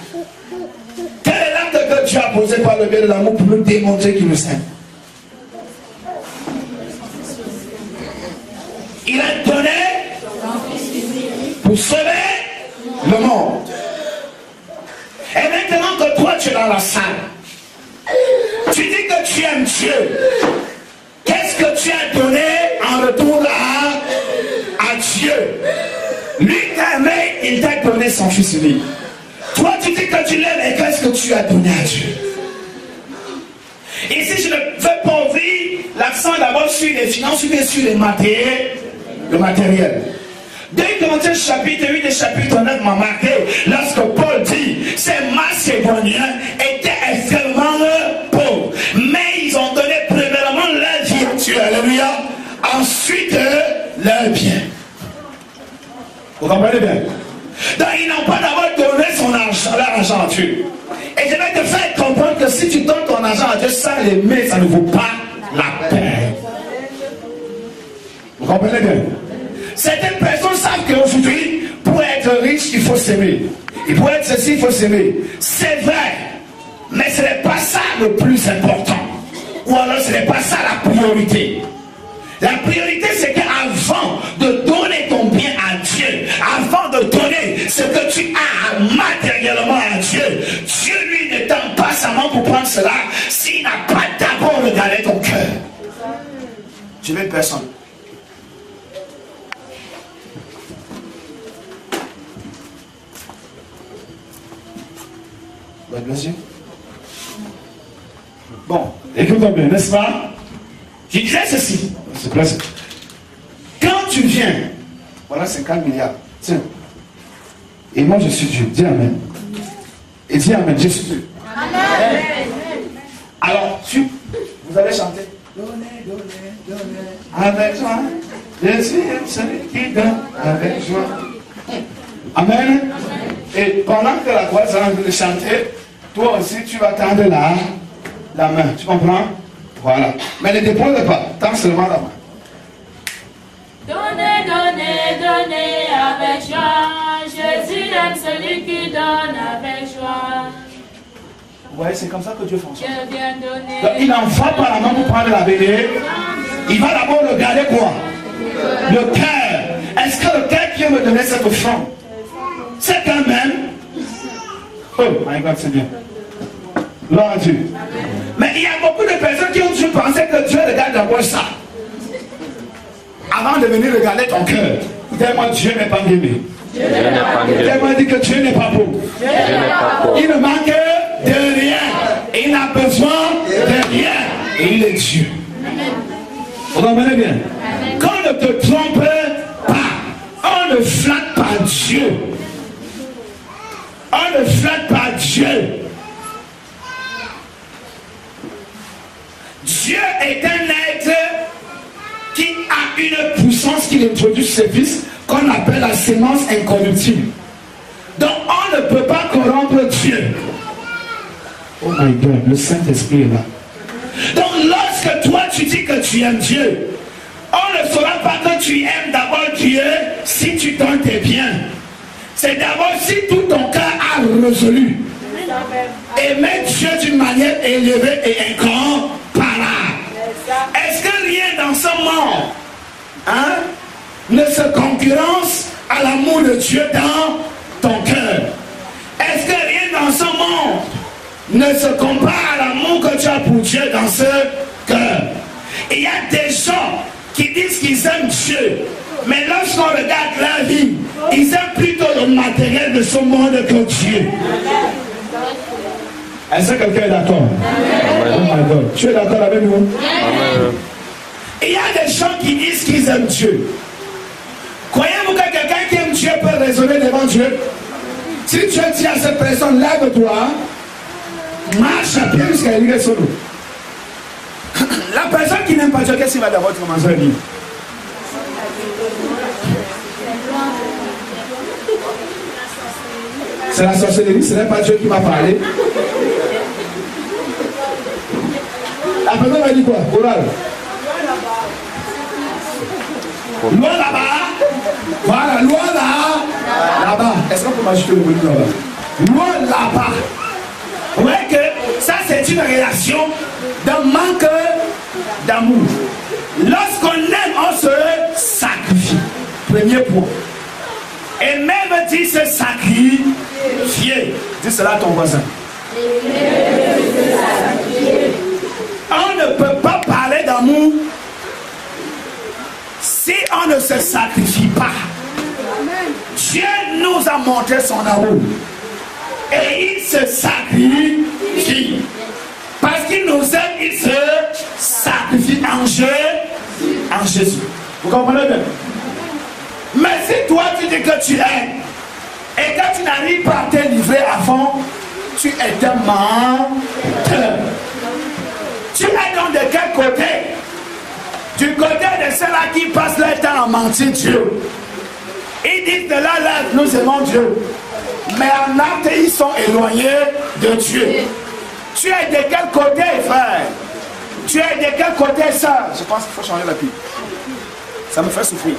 Quel est l'acte que Dieu a posé par le biais de l'amour pour nous démontrer qu'il nous aime? Il a donné pour sauver le monde. Et maintenant que toi tu es dans la salle, tu dis que tu aimes Dieu. Qu'est-ce que tu as donné en retour à Dieu? Lui t'a aimé, il t'a donné son fils unique. Toi tu dis que tu l'aimes et qu'est-ce que tu as donné à Dieu? Ici je ne veux pas ouvrir l'accent d'abord sur les finances ou bien sur le matériel. 2 Corinthiens chapitre 8 et chapitre 9 m'a marqué lorsque Paul dit ces Macédoniens étaient extrêmement pauvres, mais ils ont donné premièrement leur vie à Dieu, alléluia, ensuite leur bien. Vous comprenez bien? Donc ils n'ont pas d'abord donné leur argent à Dieu. Et je vais te faire comprendre que si tu donnes ton argent à Dieu sans l'aimer, ça ne vaut pas la peine. Vous comprenez bien? Certaines personnes savent qu'aujourd'hui, pour être riche, faut s'aimer. Et pour être ceci, il faut s'aimer. C'est vrai, mais ce n'est pas ça le plus important. Ou alors ce n'est pas ça la priorité. La priorité, c'est qu'avant de donner ton bien à Dieu, avant de donner ce que tu as matériellement à Dieu, Dieu lui ne tend pas sa main pour prendre cela s'il n'a pas d'abord regardé ton cœur. Je veux personne. Bon, écoute-moi bien, n'est-ce pas? Je disais ceci. Quand tu viens, voilà 50 milliards. Tiens. Et moi je suis Dieu. Dis Amen. Et dis Amen, je suis Dieu. Amen. Alors, vous allez chanter. Donnez, donnez, donnez. Avec joie. Je suis celui qui donne avec joie. Amen. Et pendant que la voix est en train de chanter, toi aussi tu vas tendre la main. Tu comprends? Voilà. Mais ne dépose pas. Tends seulement la main. Donnez, donnez, donnez avec joie. Jésus aime celui qui donne avec joie. Vous voyez, c'est comme ça que Dieu fonctionne. Je viens donner. Donc, il n'envoie pas la main pour prendre la béné. Il va d'abord regarder quoi? Le cœur. Est-ce que le cœur qui veut me donner cette offrande, c'est quand même. Oh my God, c'est bien. Gloire à Dieu. Mais il y a beaucoup de personnes qui ont toujours pensé que Dieu regarde d'abord ça. Avant de venir regarder ton cœur. Tellement Dieu n'est pas aimé. Tellement dit que Dieu n'est pas pauvre. Il ne manque de rien. Et il n'a besoin de rien. Et il est Dieu. Vous comprenez bien? Qu'on ne te trompe pas. On ne flatte pas Dieu. On ne flatte pas Dieu. Dieu est un être qui a une puissance qu'il introduit sur ses fils qu'on appelle la sémence incorruptible. Donc on ne peut pas corrompre Dieu. Oh my God, le Saint-Esprit est là. Donc lorsque toi tu dis que tu aimes Dieu, on ne saura pas que tu aimes d'abord Dieu si tu donnes tes biens. C'est d'abord si tout ton cœur a résolu. Aimer Dieu d'une manière élevée et incomparable. Est-ce que rien dans ce monde ne se concurrence à l'amour de Dieu dans ton cœur? Est-ce que rien dans ce monde ne se compare à l'amour que tu as pour Dieu dans ce cœur? Il y a des gens qui disent qu'ils aiment Dieu, mais lorsqu'on regarde leur vie, ils aiment plutôt le matériel de ce monde que Dieu. Est-ce que quelqu'un est d'accord? Oh my God. Tu es d'accord avec nous? Il y a des gens qui disent qu'ils aiment Dieu. Croyez-vous que quelqu'un qui aime Dieu peut raisonner devant Dieu? Si Dieu dit à cette personne, lève-toi, marche à pied jusqu'à l'île sur nous. La personne qui n'aime pas Dieu, qu'est-ce qu'il va d'abord commencer à dire? C'est la sorcellerie, ce n'est pas Dieu qui m'a parlé. La personne m'a dit quoi? Oral. Loin là-bas. Voilà, loin là-bas. Est-ce qu'on peut m'ajouter le mot là-bas? Loin là-bas. Vous voyez que ça c'est une relation d'un manque d'amour. Lorsqu'on aime, on se sacrifie. Premier point. Et même dit se sacrifier. Dis cela à ton voisin. On ne peut pas parler d'amour si on ne se sacrifie pas. Dieu nous a montré son amour. Et il se sacrifie. Parce qu'il nous aime, il se sacrifie en Jésus. Vous comprenez bien? Mais si toi tu dis que tu aimes et que tu n'arrives pas à te livrer à fond, tu es un menteur. Tu es donc de quel côté? Du côté de ceux-là qui passent leur temps à mentir Dieu. Ils disent de la lèvre, nous aimons Dieu. Mais en acte, ils sont éloignés de Dieu. Tu es de quel côté, frère? Tu es de quel côté, sœur? Je pense qu'il faut changer la pile. Ça me fait souffrir.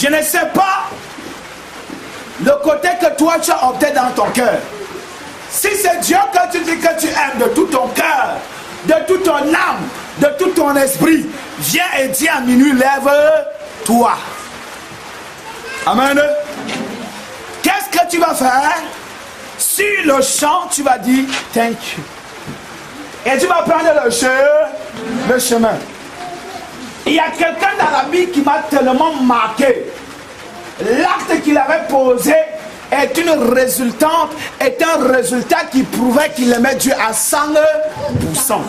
Je ne sais pas le côté que toi tu as opté dans ton cœur. Si c'est Dieu que tu dis que tu aimes de tout ton cœur, de toute ton âme, de tout ton esprit, viens et dis à minuit, lève-toi. Amen. Qu'est-ce que tu vas faire? Sur le champ, tu vas dire thank you. Et tu vas prendre le chemin. Il y a quelqu'un dans la Bible qui m'a tellement marqué. L'acte qu'il avait posé est un résultat qui prouvait qu'il aimait Dieu à 100%.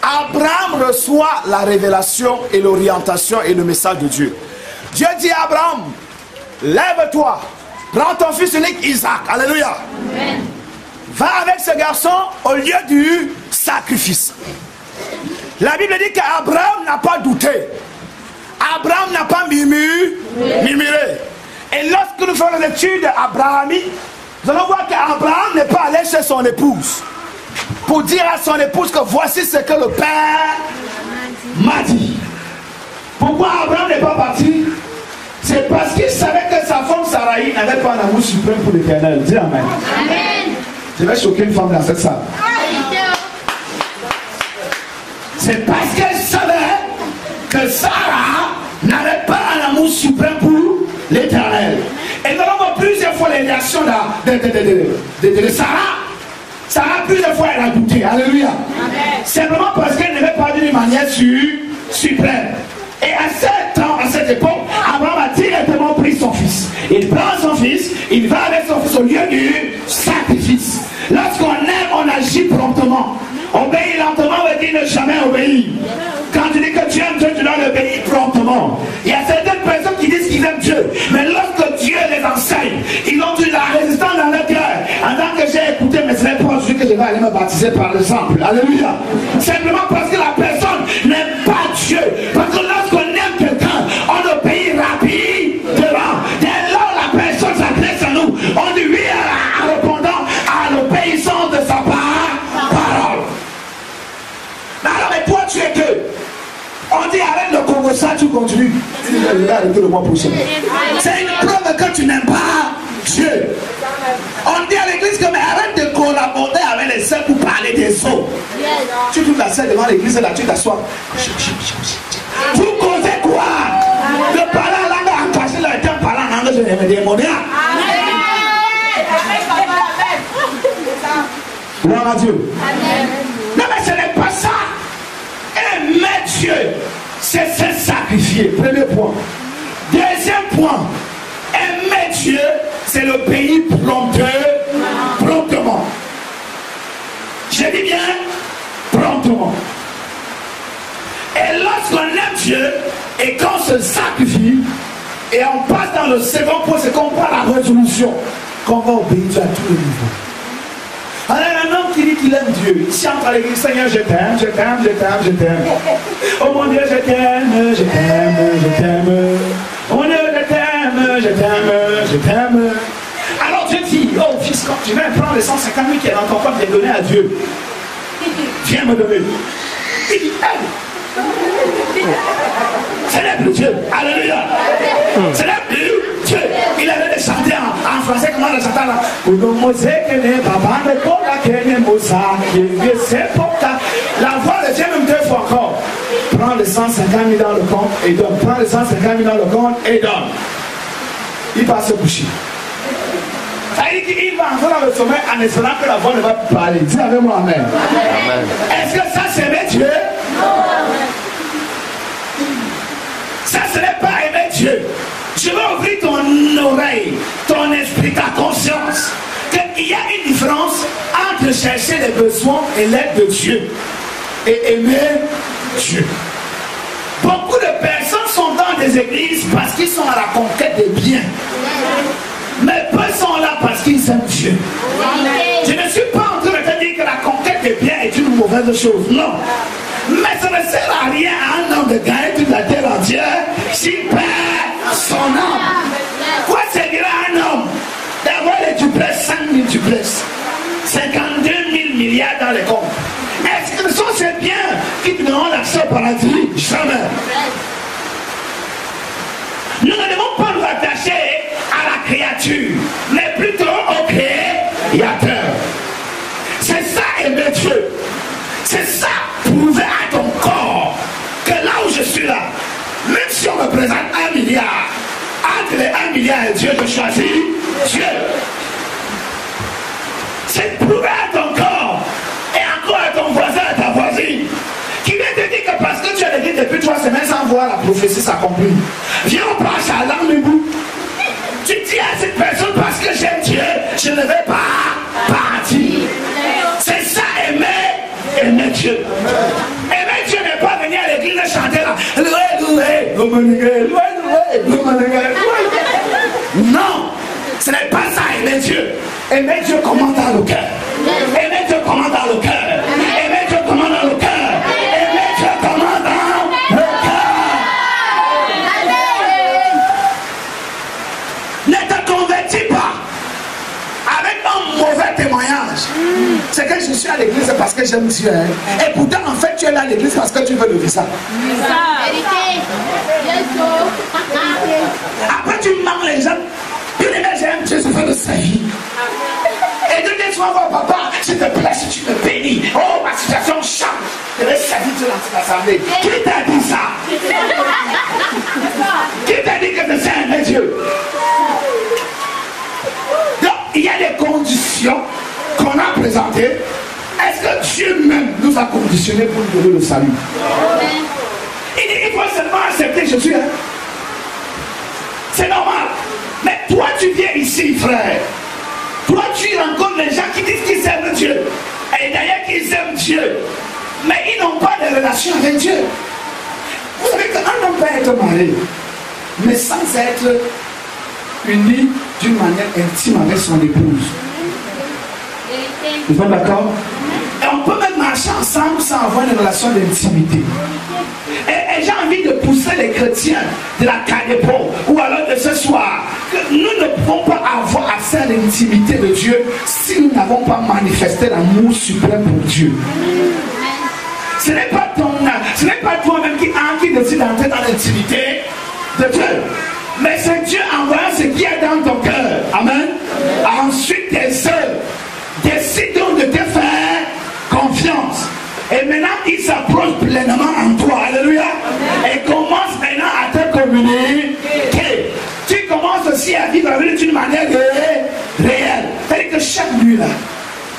Abraham reçoit la révélation et l'orientation et le message de Dieu. Dieu dit à Abraham, lève-toi, prends ton fils unique Isaac, alléluia. Amen. Va avec ce garçon au lieu du sacrifice. La Bible dit qu'Abraham n'a pas douté. Abraham n'a pas murmuré. Et lorsque nous faisons l'étude abrahamique, nous allons voir qu'Abraham n'est pas allé chez son épouse pour dire à son épouse que voici ce que le Père m'a dit. Pourquoi Abraham n'est pas parti? C'est parce qu'il savait que sa femme Saraï n'avait pas un amour suprême pour l'Éternel. Dis Amen. Amen. Je vais choquer une femme dans cette salle. C'est parce qu'elle savait que Sarah n'avait pas un amour suprême pour l'Éternel. Et nous allons voir plusieurs fois les réactions de Sarah. Sarah, plusieurs fois, elle a douté. Alléluia. Amen. Simplement parce qu'elle n'avait pas d'une manière suprême. Et à cette époque, Abraham a directement pris son fils. Il prend son fils, il va avec son fils au lieu du sacrifice. Lorsqu'on aime, on agit promptement. Obéir lentement veut dire ne jamais obéir. Quand tu dis que tu aimes Dieu, tu dois l'obéir promptement. Il y a certaines personnes qui disent qu'ils aiment Dieu, mais lorsque Dieu les enseigne, ils ont eu la résistance dans leur cœur. En tant que j'ai écouté, mais ce n'est pas aujourd'hui que je vais aller me baptiser par exemple. Alléluia. Simplement parce que la personne n'aime pas Dieu. Parce que lorsqu'on aime quelqu'un, on obéit rapidement. Dès lors la personne s'adresse à nous, on dit oui en répondant à l'obéissance de sa parole. Alors, mais toi, tu es que. On dit arrête le Congo, ça tu continues. Tu dis je vais arrêter le mois prochain. C'est une preuve que tu n'aimes pas Dieu. On dit à l'église que mais arrête de collaborer avec les sœurs pour parler des eaux. Tu trouves la sœur devant l'église et là tu t'assois. Vous causez quoi? De parler en langue en caché, le temps parlant en langue, je vais me démoner. Gloire à Dieu. Non mais ce n'est pas ça. Aimer Dieu, c'est se sacrifier. Premier point. Deuxième point, aimer Dieu, c'est le pays promptement. Je dis bien promptement. Et lorsqu'on aime Dieu et qu'on se sacrifie, et on passe dans le second point, c'est qu'on prend la résolution qu'on va obéir Dieu à tous les niveaux. Alors un homme qui dit qu'il aime Dieu, il chante à l'église, Seigneur, je t'aime, je t'aime, je t'aime, je t'aime. Oh mon Dieu, je t'aime, je t'aime, je t'aime. Oh mon Dieu, je t'aime, je t'aime, je t'aime. Alors Dieu dit, oh fils, quand tu viens prendre les 150 000 qui est dans ton corps, les donner à Dieu. Viens me donner. Il dit, aime. Ce n'est plus Dieu. Alléluia. Ce n'est plus Dieu. Il avait de chanter en français. Comment le chanter là? La voix de Dieu même 2 fois encore. Prends les 150 000 dans le compte et donne. Prends les 150 000 dans le compte et donne. Il va se coucher. Ça veut dire qu'il va entrer dans le sommeil en espérant que la voix ne va plus parler. Dis avec moi amen. Amen. Est-ce que ça c'est aimer Dieu? Non. Ça ce n'est pas aimer Dieu. Je veux ouvrir ton oreille, ton esprit, ta conscience. Qu'il y a une différence entre chercher les besoins et l'aide de Dieu et aimer Dieu. Beaucoup de personnes sont dans des églises parce qu'ils sont à la conquête des biens. Mais peu sont là parce qu'ils aiment Dieu. Je ne suis pas en train de te dire que la conquête des biens est une mauvaise chose. Non. Mais ça ne sert à rien à un homme de gagner toute la terre entière s'il perd son âme. Quoi servira un homme d'avoir les duplex, 5 000 duplex, 52 000 milliards dans les comptes? Est-ce que ce sont ces biens qui te donneront l'accès au paradis? Jamais. Nous ne devons pas nous attacher à la créature, mais plutôt au Créateur. C'est ça aimer Dieu. C'est ça prouver à ton corps que là où je suis là, même si on me présente 1 milliard, entre les 1 milliard et Dieu, je choisis Dieu. C'est prouver à ton corps et encore à ton voisin, à ta voisine, qui vient te dire que parce que tu as l'église depuis 3 semaines sans voir la prophétie s'accomplir. Viens, on passe à l'âme. Tu dis à cette personne parce que j'aime Dieu, je ne vais pas partir. C'est ça aimer Dieu. Aimer Dieu n'est pas venir à l'église et chanter là. Non, ce n'est pas ça aimer Dieu. Aimer Dieu commande dans le cœur. Aimer Dieu commande dans le cœur. Aimer Dieu commande dans le cœur. Aimer Dieu commande dans le cœur. Ne te convertis pas avec un mauvais témoignage. C'est que je suis à l'église parce que j'aime Dieu. Et pourtant, en fait, tu es là à l'église parce que tu veux le visa. Après, tu manques les gens. Tu les mets, j'aime Dieu, je veux de sa vie. Et dès que tu vas voir papa, s'il te plaît, si tu me bénis. Oh, ma situation change. Je vais servir Dieu dans l'assemblée. Qui t'a dit ça? Qui t'a dit que tu sais aimer Dieu? Donc, il y a des conditions qu'on a présentées. Est-ce que Dieu même nous a conditionnés pour nous donner le salut? Il dit, il faut seulement accepter Jésus. Hein? C'est normal. Mais toi, tu viens ici, frère. Toi, tu rencontres les gens qui disent qu'ils aiment Dieu. Et d'ailleurs qu'ils aiment Dieu. Mais ils n'ont pas de relation avec Dieu. Vous savez qu'un homme peut être marié, mais sans être uni d'une manière intime avec son épouse. Vous êtes d'accord? Et on peut même marcher ensemble sans avoir une relation d'intimité. Et j'ai envie de pousser les chrétiens de la Cadepo ou alors de ce soir que nous ne pouvons pas avoir accès à l'intimité de Dieu si nous n'avons pas manifesté l'amour suprême pour Dieu. Ce n'est pas toi-même qui décide d'entrer dans l'intimité de Dieu. Mais c'est Dieu envoyant ce qui est dans ton cœur. Amen. Ensuite, tes œuvres décidons de te faire confiance. Et maintenant, il s'approche pleinement en toi. Alléluia. Et commence maintenant à te communiquer. Tu commences aussi à vivre avec d'une manière réelle. C'est-à-dire que chaque nuit, là,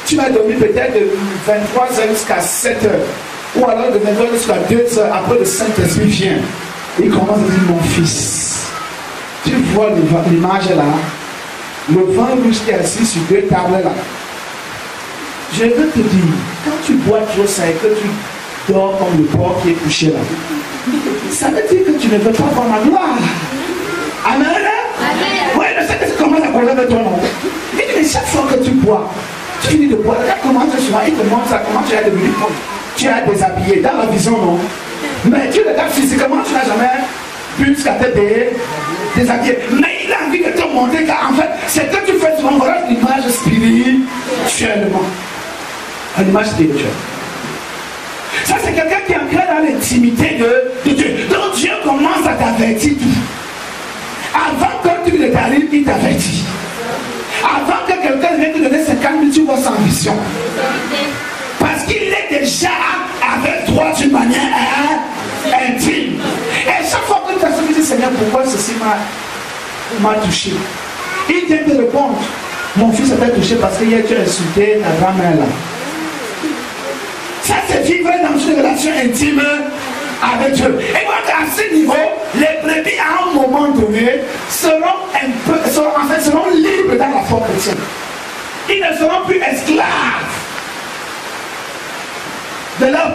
tu vas dormir peut-être de 23h jusqu'à 7h. Ou alors de 22h jusqu'à 2h. Après, le Saint-Esprit vient. Il commence à dire, mon fils, tu vois l'image là. Le vin rouge qui est assis sur 2 tables là. Je veux te dire, quand tu bois trop ça et que tu dors comme le porc qui est couché là, ça veut dire que tu ne veux pas voir ma gloire. Amen. Oui, le Saint-Esprit commence à parler avec toi, non? Il dit, mais chaque fois que tu bois, tu finis de boire, comment tu sois, il te montre ça, comment tu as devenu comme tu as déshabillé dans la vision, non? Mais tu regardes physiquement, tu n'as jamais bu jusqu'à te déshabiller. Mais il a envie de te montrer qu'en fait, c'est que tu fais souvent voilà l'image spirituellement. Une image spirituelle. Ça, c'est quelqu'un qui est ancré dans l'intimité de Dieu. Donc Dieu commence à t'avertir tout. Avant que tu ne t'arrives, il t'avertit. Avant que quelqu'un vienne te donner 50 000, tu vois sans vision. Parce qu'il est déjà avec toi d'une manière intime. Et chaque fois que tu as dit, Seigneur, pourquoi ceci m'a touché? Il vient te répondre. Mon fils a été touché parce qu'hier tu as insulté ta grand-mère là. Ça, c'est vivre dans une relation intime avec Dieu. Et donc, à ce niveau, les brebis, à un moment donné, seront libres dans la foi chrétienne. Ils ne seront plus esclaves de leur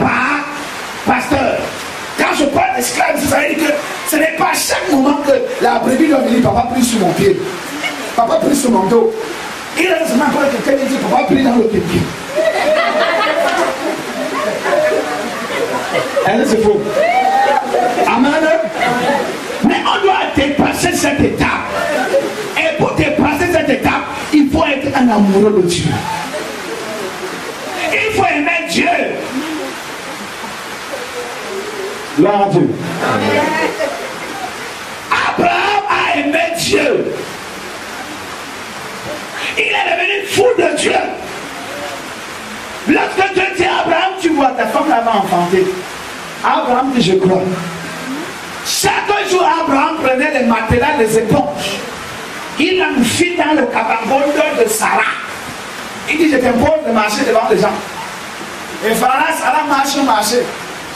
pasteur. Quand je parle d'esclave, vous savez que ce n'est pas à chaque moment que la brebis doit venir, papa prie sur mon pied. Papa prie sur mon dos. Il a seulement encore quelqu'un qui dit, papa prie dans le pied. C'est faux. Amen. Mais on doit dépasser cette étape. Et pour dépasser cette étape, il faut être un amoureux de Dieu. Il faut aimer Dieu. Gloire à Dieu. Abraham Il est devenu fou de Dieu. Lorsque Dieu dit à Abraham, tu vois, ta femme l'avait enfanté. Abraham dit, je crois. Chaque jour, Abraham prenait les matelas, les éponges. Il l'a mis dans le cabanon de Sarah. Il dit, je t'impose de marcher devant les gens. Et Sarah marche.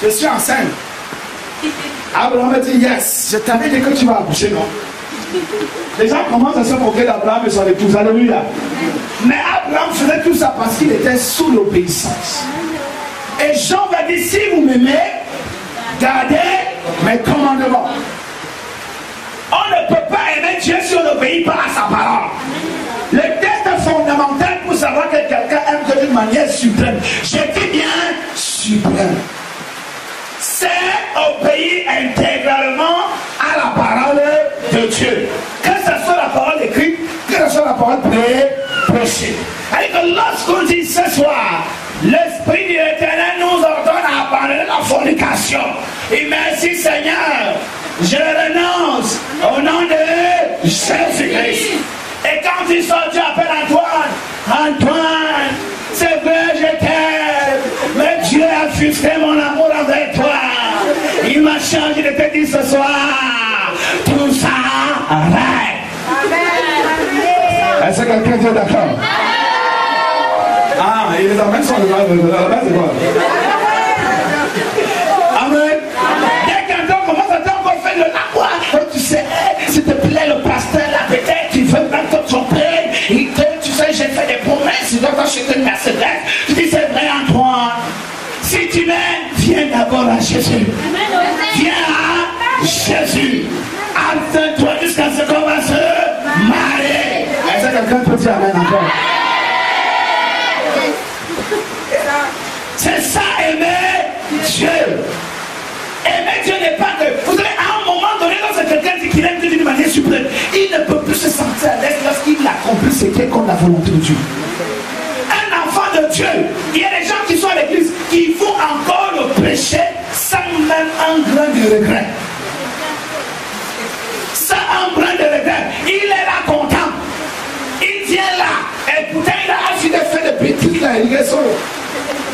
Je suis enceinte. Abraham dit, yes, je t'avais dit que tu vas accoucher, non? Les gens commencent à se moquer d'Abraham et son épouse. Alléluia. Mais Abraham faisait tout ça parce qu'il était sous l'obéissance. Et Jean va dire, si vous m'aimez, gardez mes commandements. On ne peut pas aimer Dieu si on n'obéit pas à sa parole. Le test fondamental pour savoir que quelqu'un aime Dieu d'une manière suprême, je dis bien suprême, c'est obéir intégralement à la parole de Dieu. Que ce soit la parole écrite, que ce soit la parole prêchée. Et que lorsqu'on dit ce soir, l'Esprit de l'Éternel nous ordonne à abandonner la fornication. Et merci Seigneur, je renonce au nom de Jésus-Christ. Et quand il sort, Dieu appelle Antoine. Antoine, c'est vrai, je t'aime. Mais Dieu a fixé mon amour avec toi. Il m'a changé de te dire ce soir. Tout ça arrête. Est-ce que quelqu'un est d'accord? Ah, il est en même temps de la base de quoi? Amen. Dès qu'un homme commence à dire qu'on fait de l'amour, tu sais, s'il te plaît, le pasteur, là, peut-être, tu veux même te tromper. Tu sais, j'ai fait des promesses, il doit t'acheter une Mercedes. Tu dis, c'est vrai, Antoine. Si tu m'aimes, viens d'abord à Jésus. Viens à Jésus. Abstiens-toi jusqu'à ce qu'on va se marier. Est-ce que quelqu'un peut dire amen encore? C'est ça, aimer Dieu. Aimer Dieu n'est pas que... Vous savez, à un moment donné, lorsque quelqu'un dit qu'il aime Dieu d'une manière suprême, il ne peut plus se sentir à l'aise lorsqu'il accomplit ce qui est contre la volonté de Dieu. Un enfant de Dieu, il y a des gens qui sont à l'église, qui font encore le péché sans même un grain de regret. Sans un grain de regret. Il est là content. Il vient là. Et pourtant, il a assez de faire des bêtises là. Il est solo.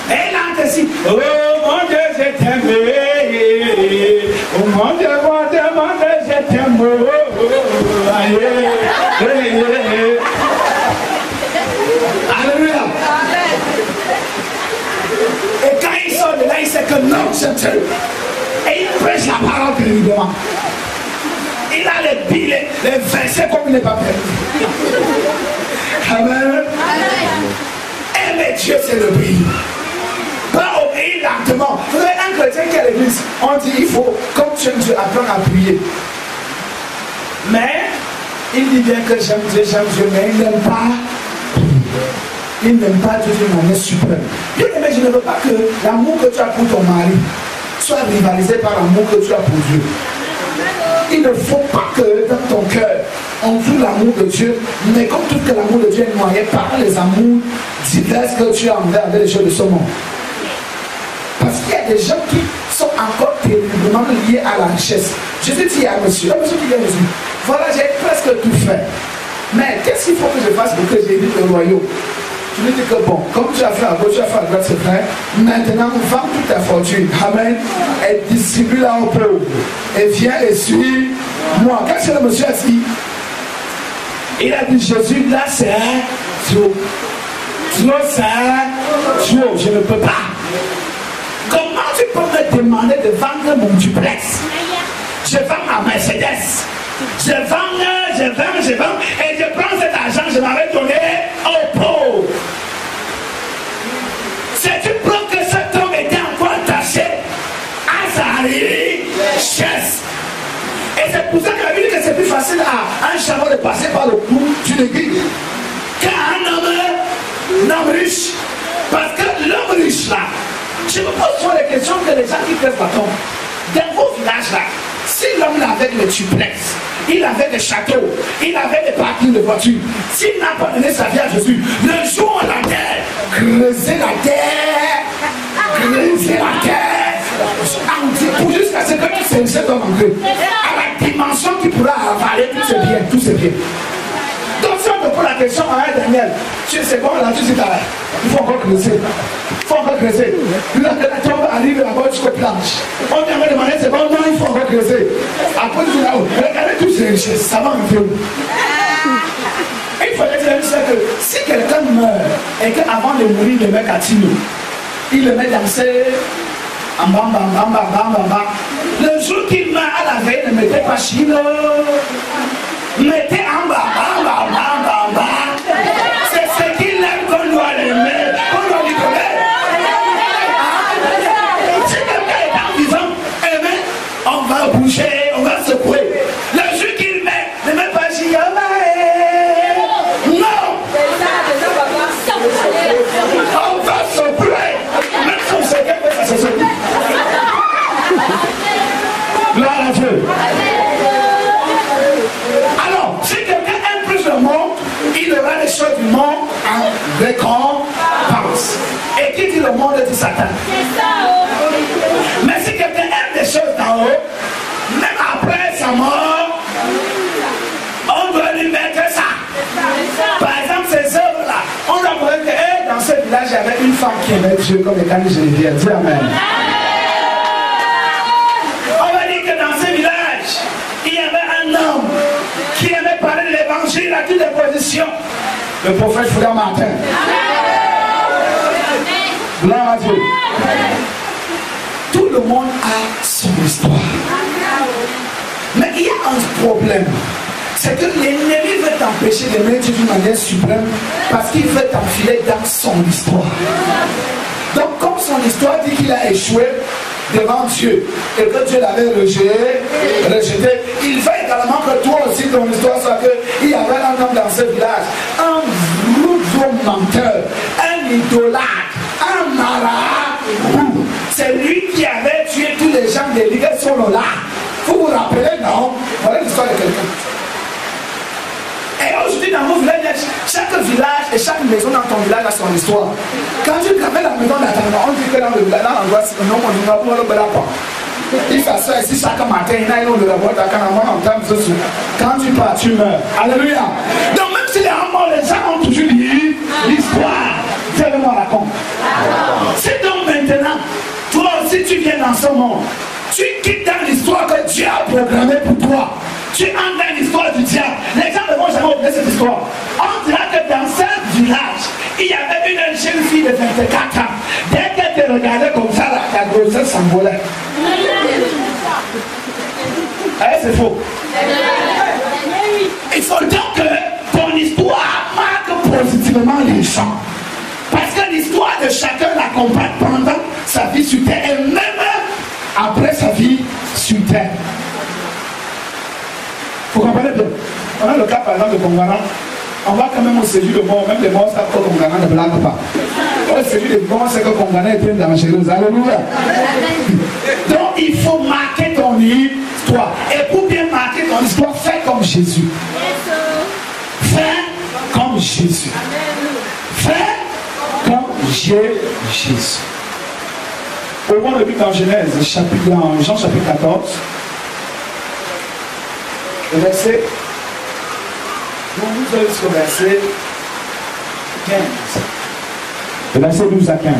Et là, ici, oh mon Dieu, je t'aime. Oh mon Dieu, je t'aime. Alléluia. Et quand il sort de là, il sait que non, c'est Dieu. Et il prêche la parole que lui demande. Il a les versets comme il n'est pas permis. Amen. Aimer Dieu, c'est l'obéir. Pas obéir lentement. Vous avez un chrétien qui est à l'église. On dit il faut, comme tu aimes Dieu, apprendre à prier. Mais il dit bien que j'aime Dieu, mais il n'aime pas. Il n'aime pas Dieu d'une manière suprême. Bien aimé, je ne veux pas que l'amour que tu as pour ton mari soit rivalisé par l'amour que tu as pour Dieu. Il ne faut pas que dans ton cœur, on joue l'amour de Dieu, mais comme tout que l'amour de Dieu est noyé par les amours divers que tu as envers avec les choses de ce monde. Parce qu'il y a des gens qui sont encore terriblement liés à la richesse. Jésus dit à monsieur, monsieur qui dit à Jésus, voilà, j'ai presque tout fait. Mais qu'est-ce qu'il faut que je fasse pour que j'évite le royaume? Tu lui dis que bon, comme tu as fait à gauche, tu as fait à droite, c'est vrai. Maintenant, vends toute ta fortune. Amen. Et distribue-la aux pauvres. Et viens et suis-moi. Qu'est-ce que le monsieur a dit? Il a dit, Jésus, là, c'est un Dieu. Dieu, c'est un Dieu. Je ne peux pas. Comment tu peux me demander de vendre mon duplex? Je vends ma Mercedes. Je vends, et je prends cet argent, je m'avais donné aux pauvres. C'est une preuve que cet homme était encore attaché à sa richesse. Et c'est pour ça que la Bible dit que c'est plus facile à un chameau de passer par le cou d'une aiguille qu'à un homme riche. Parce que l'homme riche là, je me pose souvent les questions que les gens qui prêtent bâton. Dans vos villages là, si l'homme avait le duplex, il avait des châteaux, il avait des parkings de voitures, s'il n'a pas donné sa vie à Jésus, le jour où la terre, creuser la terre, pour jusqu'à ce que cet homme en à la dimension qui pourra avaler tous ses biens, tous ses biens. Donc si on ne peut la question à Daniel. C'est bon là, tu sais, il faut encore creuser. Il faut encore creuser. Puis là, la tombe arrive là-bas jusqu'aux planches. On vient me demander, c'est bon, non, il faut encore creuser. Après, tu dis là-haut, regardez toutes ces richesses, ça va un peu. Il fallait dire que si quelqu'un meurt et qu'avant de mourir, il le met à Tino, il le met danser en bamba, bamba, bamba, bamba. Le jour qu'il meurt à la veille, ne mettez pas Chino, mettez en bas, bamba, bamba, bamba. C'est ce qu'il aime qu'on doit l'aimer, qu'on doit lui donner. Si quelqu'un est en vivant, eh bien, on va bouger, on va secouer. Le jour qu'il met, ne met pas Chino. On va s'opérer. Même si on sait que ça se fait. Gloire à Dieu. Alors, si quelqu'un aime plus le monde, il aura les choses du monde en récompense. Et qui dit le monde dit Satan. Mais si quelqu'un aime des choses d'en haut, même après sa mort, on doit lui mettre ça. Par exemple, ces œuvres-là, on doit voir que dans ce village, il y avait une femme qui aimait Dieu comme les cannes Geneviève. Dis Amen. On va dire que dans ce village, il y avait un homme qui aimait parler de l'évangile à toutes les positions. Le prophète Fouda Martin. Gloire à Dieu. Tout le monde a son histoire. Mais il y a un problème. C'est que l'ennemi veut t'empêcher d'aimer Dieu d'une manière suprême parce qu'il veut t'enfiler dans son histoire. Donc comme son histoire dit qu'il a échoué devant Dieu et que Dieu l'avait rejeté, il veut également que toi aussi ton histoire soit qu'il y avait un homme dans ce village, un gros menteur, un idolâtre, un marabout. C'est lui qui avait tué tous les gens de l'Église sur le lac. Vous vous rappelez, non? Voilà l'histoire de quelqu'un. Et aujourd'hui, dans mon village, chaque village et chaque maison dans ton village a son histoire. Quand tu travailles la maison d'Atana, on dit que dans le village, dans l'angoisse, non, on dit non, on ne peut pas. Il s'assoit ici chaque matin, il y a une de la boîte à Canamon en termes de sous. Quand tu pars, tu meurs. Alléluia. Donc, même si les morts, les gens ont toujours dit l'histoire. Dieu me raconte. C'est donc maintenant, toi aussi, tu viens dans ce monde. Tu quittes dans l'histoire que Dieu a programmée pour toi. Tu entres dans l'histoire du diable. Les gens ne vont jamais oublier cette histoire. On dira que dans ce village, il y avait une jeune fille de 24 ans. Dès qu'elle te regardait comme ça, la grossesse s'envolait. C'est faux. Il faut donc que ton histoire marque positivement les gens. Parce que l'histoire de chacun l'accompagne pendant sa vie sur terre et même après sa vie sur terre. Vous comprenez bien? On a le cas par exemple de Congana. On va quand même au séjour de mort, même les morts savent que Congana ne blague pas. Au séjour de mort, c'est que Congana est très dangereux. Alléluia. Donc il faut marquer ton histoire. Et pour bien marquer ton histoire, fais comme Jésus. Fais comme Jésus. Fais comme Jésus. Au moment de but dans Genèse, dans Jean chapitre 14, le verset, vous allez jusqu'au verset 15. Le verset 12 à 15.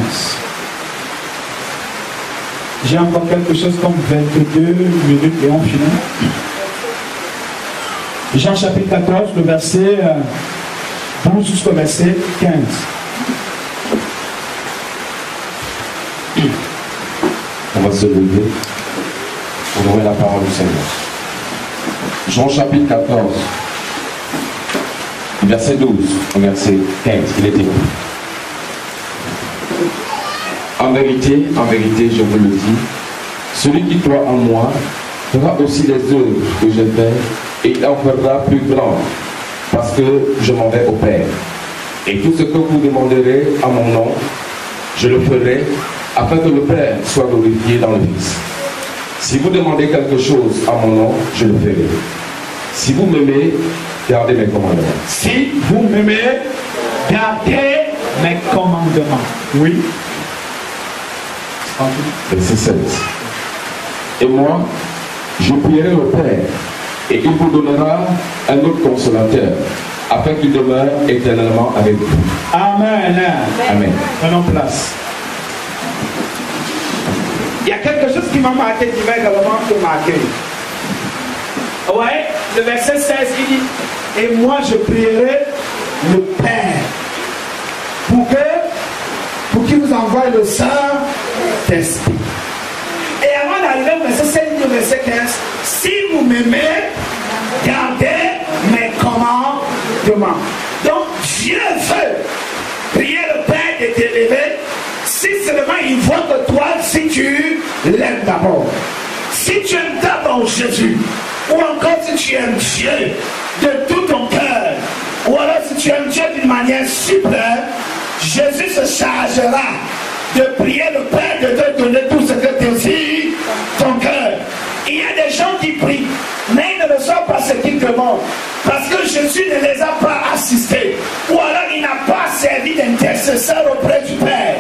J'ai encore quelque chose comme 22 minutes et on finit. Jean chapitre 14, le verset 12 jusqu'au verset 15. On va se lever pour ouvrir la parole du Seigneur. Jean chapitre 14, verset 12 au verset 15, il est écrit. En vérité, je vous le dis, celui qui croit en moi fera aussi les œuvres que je fais et il en fera plus grand, parce que je m'en vais au Père. Et tout ce que vous demanderez à mon nom, je le ferai, afin que le Père soit glorifié dans le Fils. Si vous demandez quelque chose à mon nom, je le ferai. Si vous m'aimez, gardez mes commandements. Si vous m'aimez, gardez mes commandements. Oui. Verset 16. Et moi, je prierai le Père, et il vous donnera un autre consolateur, afin qu'il demeure éternellement avec vous. Amen. Amen. Prenons place. Il y a quelque chose qui m'a marqué, qui va également te marquer. Ouais, le verset 16, il dit, et moi je prierai le Père pour qu'il vous envoie le Saint-Esprit. Et avant d'arriver au verset 16, il dit au verset 15, si vous m'aimez, gardez mes commandements. Donc Dieu veut prier le Père de t'élever si seulement il voit que toi, si tu l'aimes d'abord. Si tu aimes d'abord Jésus, ou encore si tu aimes Dieu de tout ton cœur, ou alors si tu aimes Dieu d'une manière suprême, Jésus se chargera de prier le Père de te donner tout ce que désire ton cœur. Il y a des gens qui prient, mais ils ne reçoivent pas ce qu'ils demandent, parce que Jésus ne les a pas assistés, ou alors il n'a pas servi d'intercesseur auprès du Père.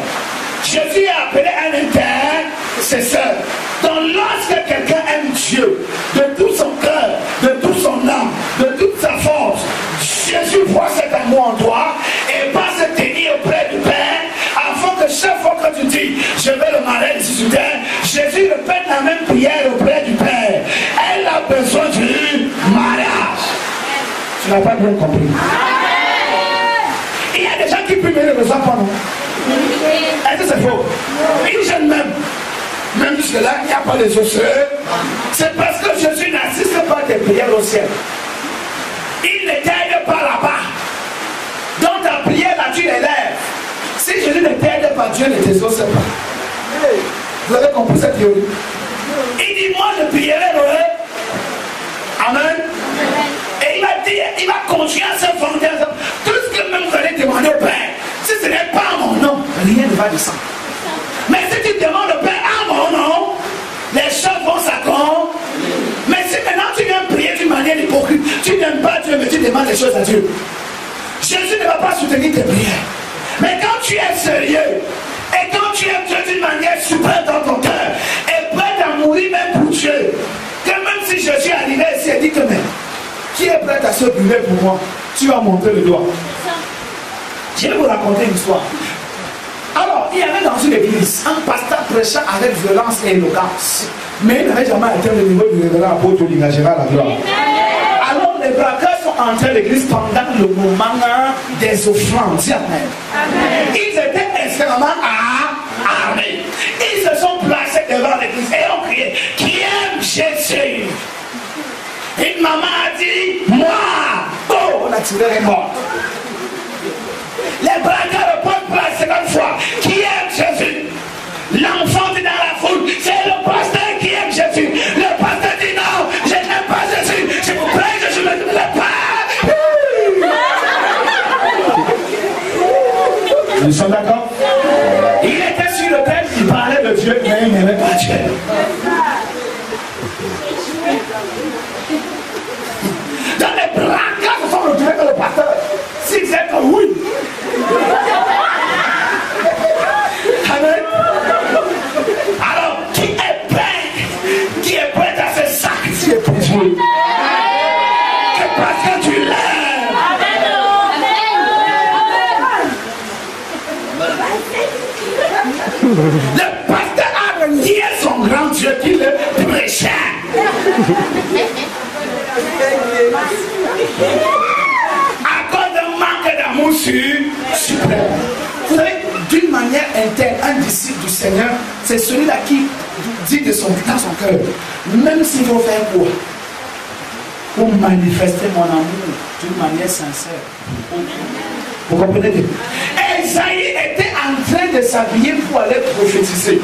Jésus a appelé un intercesseur. Donc lorsque quelqu'un aime Dieu de tout son cœur, de tout son âme, de toute sa force, Jésus voit cet amour en toi et va se tenir auprès du Père afin que chaque fois que tu dis je vais le mariage ici sur terre, Jésus répète la même prière auprès du Père. Elle a besoin du mariage. Tu n'as pas bien compris. Il y a des gens qui prient mais ne reçoivent pas, non? Est-ce que c'est faux? Ils gênent même jusque-là, il n'y a pas de osseux. C'est parce que Jésus n'assiste pas tes prières au ciel. Il ne t'aide pas là-bas. Donc ta prière là, tu l'élèves. Si Jésus ne t'aide pas, Dieu ne t'exauce pas. Vous avez compris cette théorie? Il dit, moi je prierai le Amen. Et il va continuer à se fonder. Tout ce que même vous allez demander au Père, si ce n'est pas mon nom, rien ne va descendre. Mais si tu demandes au Père à mon nom, les choses vont s'accomplir. Mais si maintenant tu viens prier d'une manière hypocrite, tu n'aimes pas Dieu, mais tu demandes des choses à Dieu, Jésus ne va pas soutenir tes prières. Mais quand tu es sérieux, et quand tu aimes Dieu d'une manière suprême dans ton cœur, et prêt à mourir même pour Dieu, que même si Jésus arrivait ici et dit que même, qui est prêt à se brûler pour moi, tu vas montrer le doigt. Je vais vous raconter une histoire. Alors, il y avait dans une église un pasteur prêchant avec violence et éloquence. Mais il n'avait jamais atteint le niveau du révérend apôtre Olinga Gérard la gloire. Alors, les braqueurs sont entrés à l'église pendant le moment des offrandes. Dis amen. Ils étaient extrêmement armés. Ils se sont placés devant l'église et ont crié, qui aime Jésus? Une maman a dit, moi. Oh, on a tiré les morts. Les braqueurs répondent pour la seconde fois, qui aime Jésus? L'enfant dit dans la foule, c'est le pasteur qui aime Jésus. Le pasteur dit non, je n'aime pas Jésus. Je vous prie, je ne l'aime pas. Nous sommes d'accord? Il était sur le thème, il parlait de Dieu, mais il n'aimait pas Dieu. Dans les braqueurs se sont retrouvés que le pasteur, s'il disait que oui. Amen. Alors, qui est prêt à se sacrifier pour Dieu? C'est parce que tu l'aimes. Le pasteur a renié son grand Dieu qui le prêchait. À cause d'un manque d'amour suprême. Vous savez, d'une manière interne, un disciple du Seigneur, c'est celui-là qui dit de dans son cœur, même s'il faut faire quoi, pour manifester mon amour d'une manière sincère. Vous comprenez? Esaïe était en train de s'habiller pour aller prophétiser.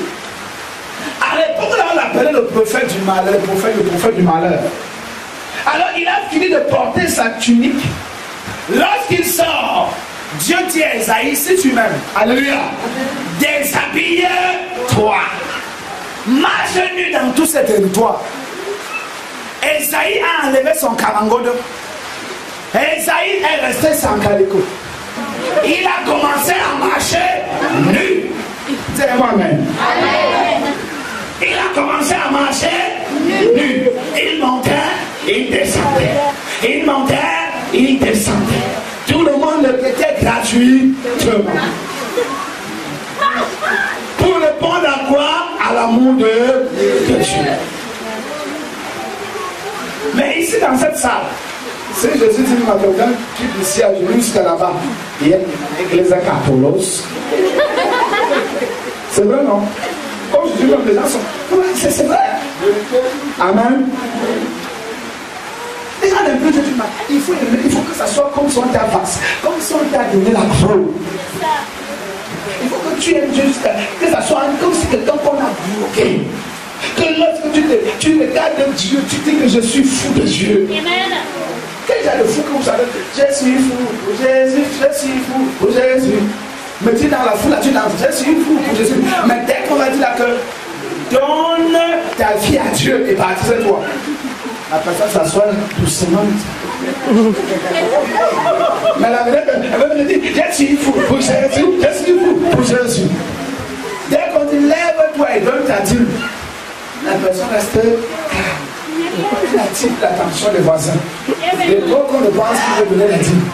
À l'époque, là, on l'appelait le prophète du malheur, le prophète du malheur. Alors, il a fini de porter sa tunique. Lorsqu'il sort, Dieu dit à Esaïe, si tu m'aimes, alléluia, déshabille-toi, marche nu dans tout ce territoire. Esaïe a enlevé son carangodo. Esaïe est resté sans calico. Il a commencé à marcher nu. C'est moi-même. Il a commencé à marcher nu. Il montait, il descendait. Il montait, il descendait. Tout le monde le quittait gratuitement. Pour répondre à quoi? À l'amour de Dieu. Mais ici dans cette salle, si Jésus dit à quelqu'un, tu es ici à genoux jusqu'à là-bas, il y a l'église à Capolos. C'est vrai, non? Comme je dis, comme les gens sont. C'est vrai. Amen. Les gens n'aiment plus Jésus. Il faut que ça soit comme si on t'a face, comme si on t'a donné la parole. Il faut que tu aimes Dieu, que ça soit comme si quelqu'un qu'on a bloqué. Que lorsque tu regardes Dieu, tu dis que je suis fou de Dieu. Amen. Quel genre de fou que vous savez? Je suis fou pour Jésus, je suis fou pour Jésus. Mais tu es dans la foule, là, tu danses, je suis fou pour Jésus. Mais dès qu'on va dire là que donne ta vie à Dieu et baptise-toi, la personne s'assoit doucement. Mais la vérité, elle va me dire, je suis fou pour Jésus, je suis fou pour Jésus. Dès qu'on dit lève-toi et donne ta dîme, la personne reste calme. Il attire l'attention des voisins. Et donc on ne pense qu'il veut donner la dîme.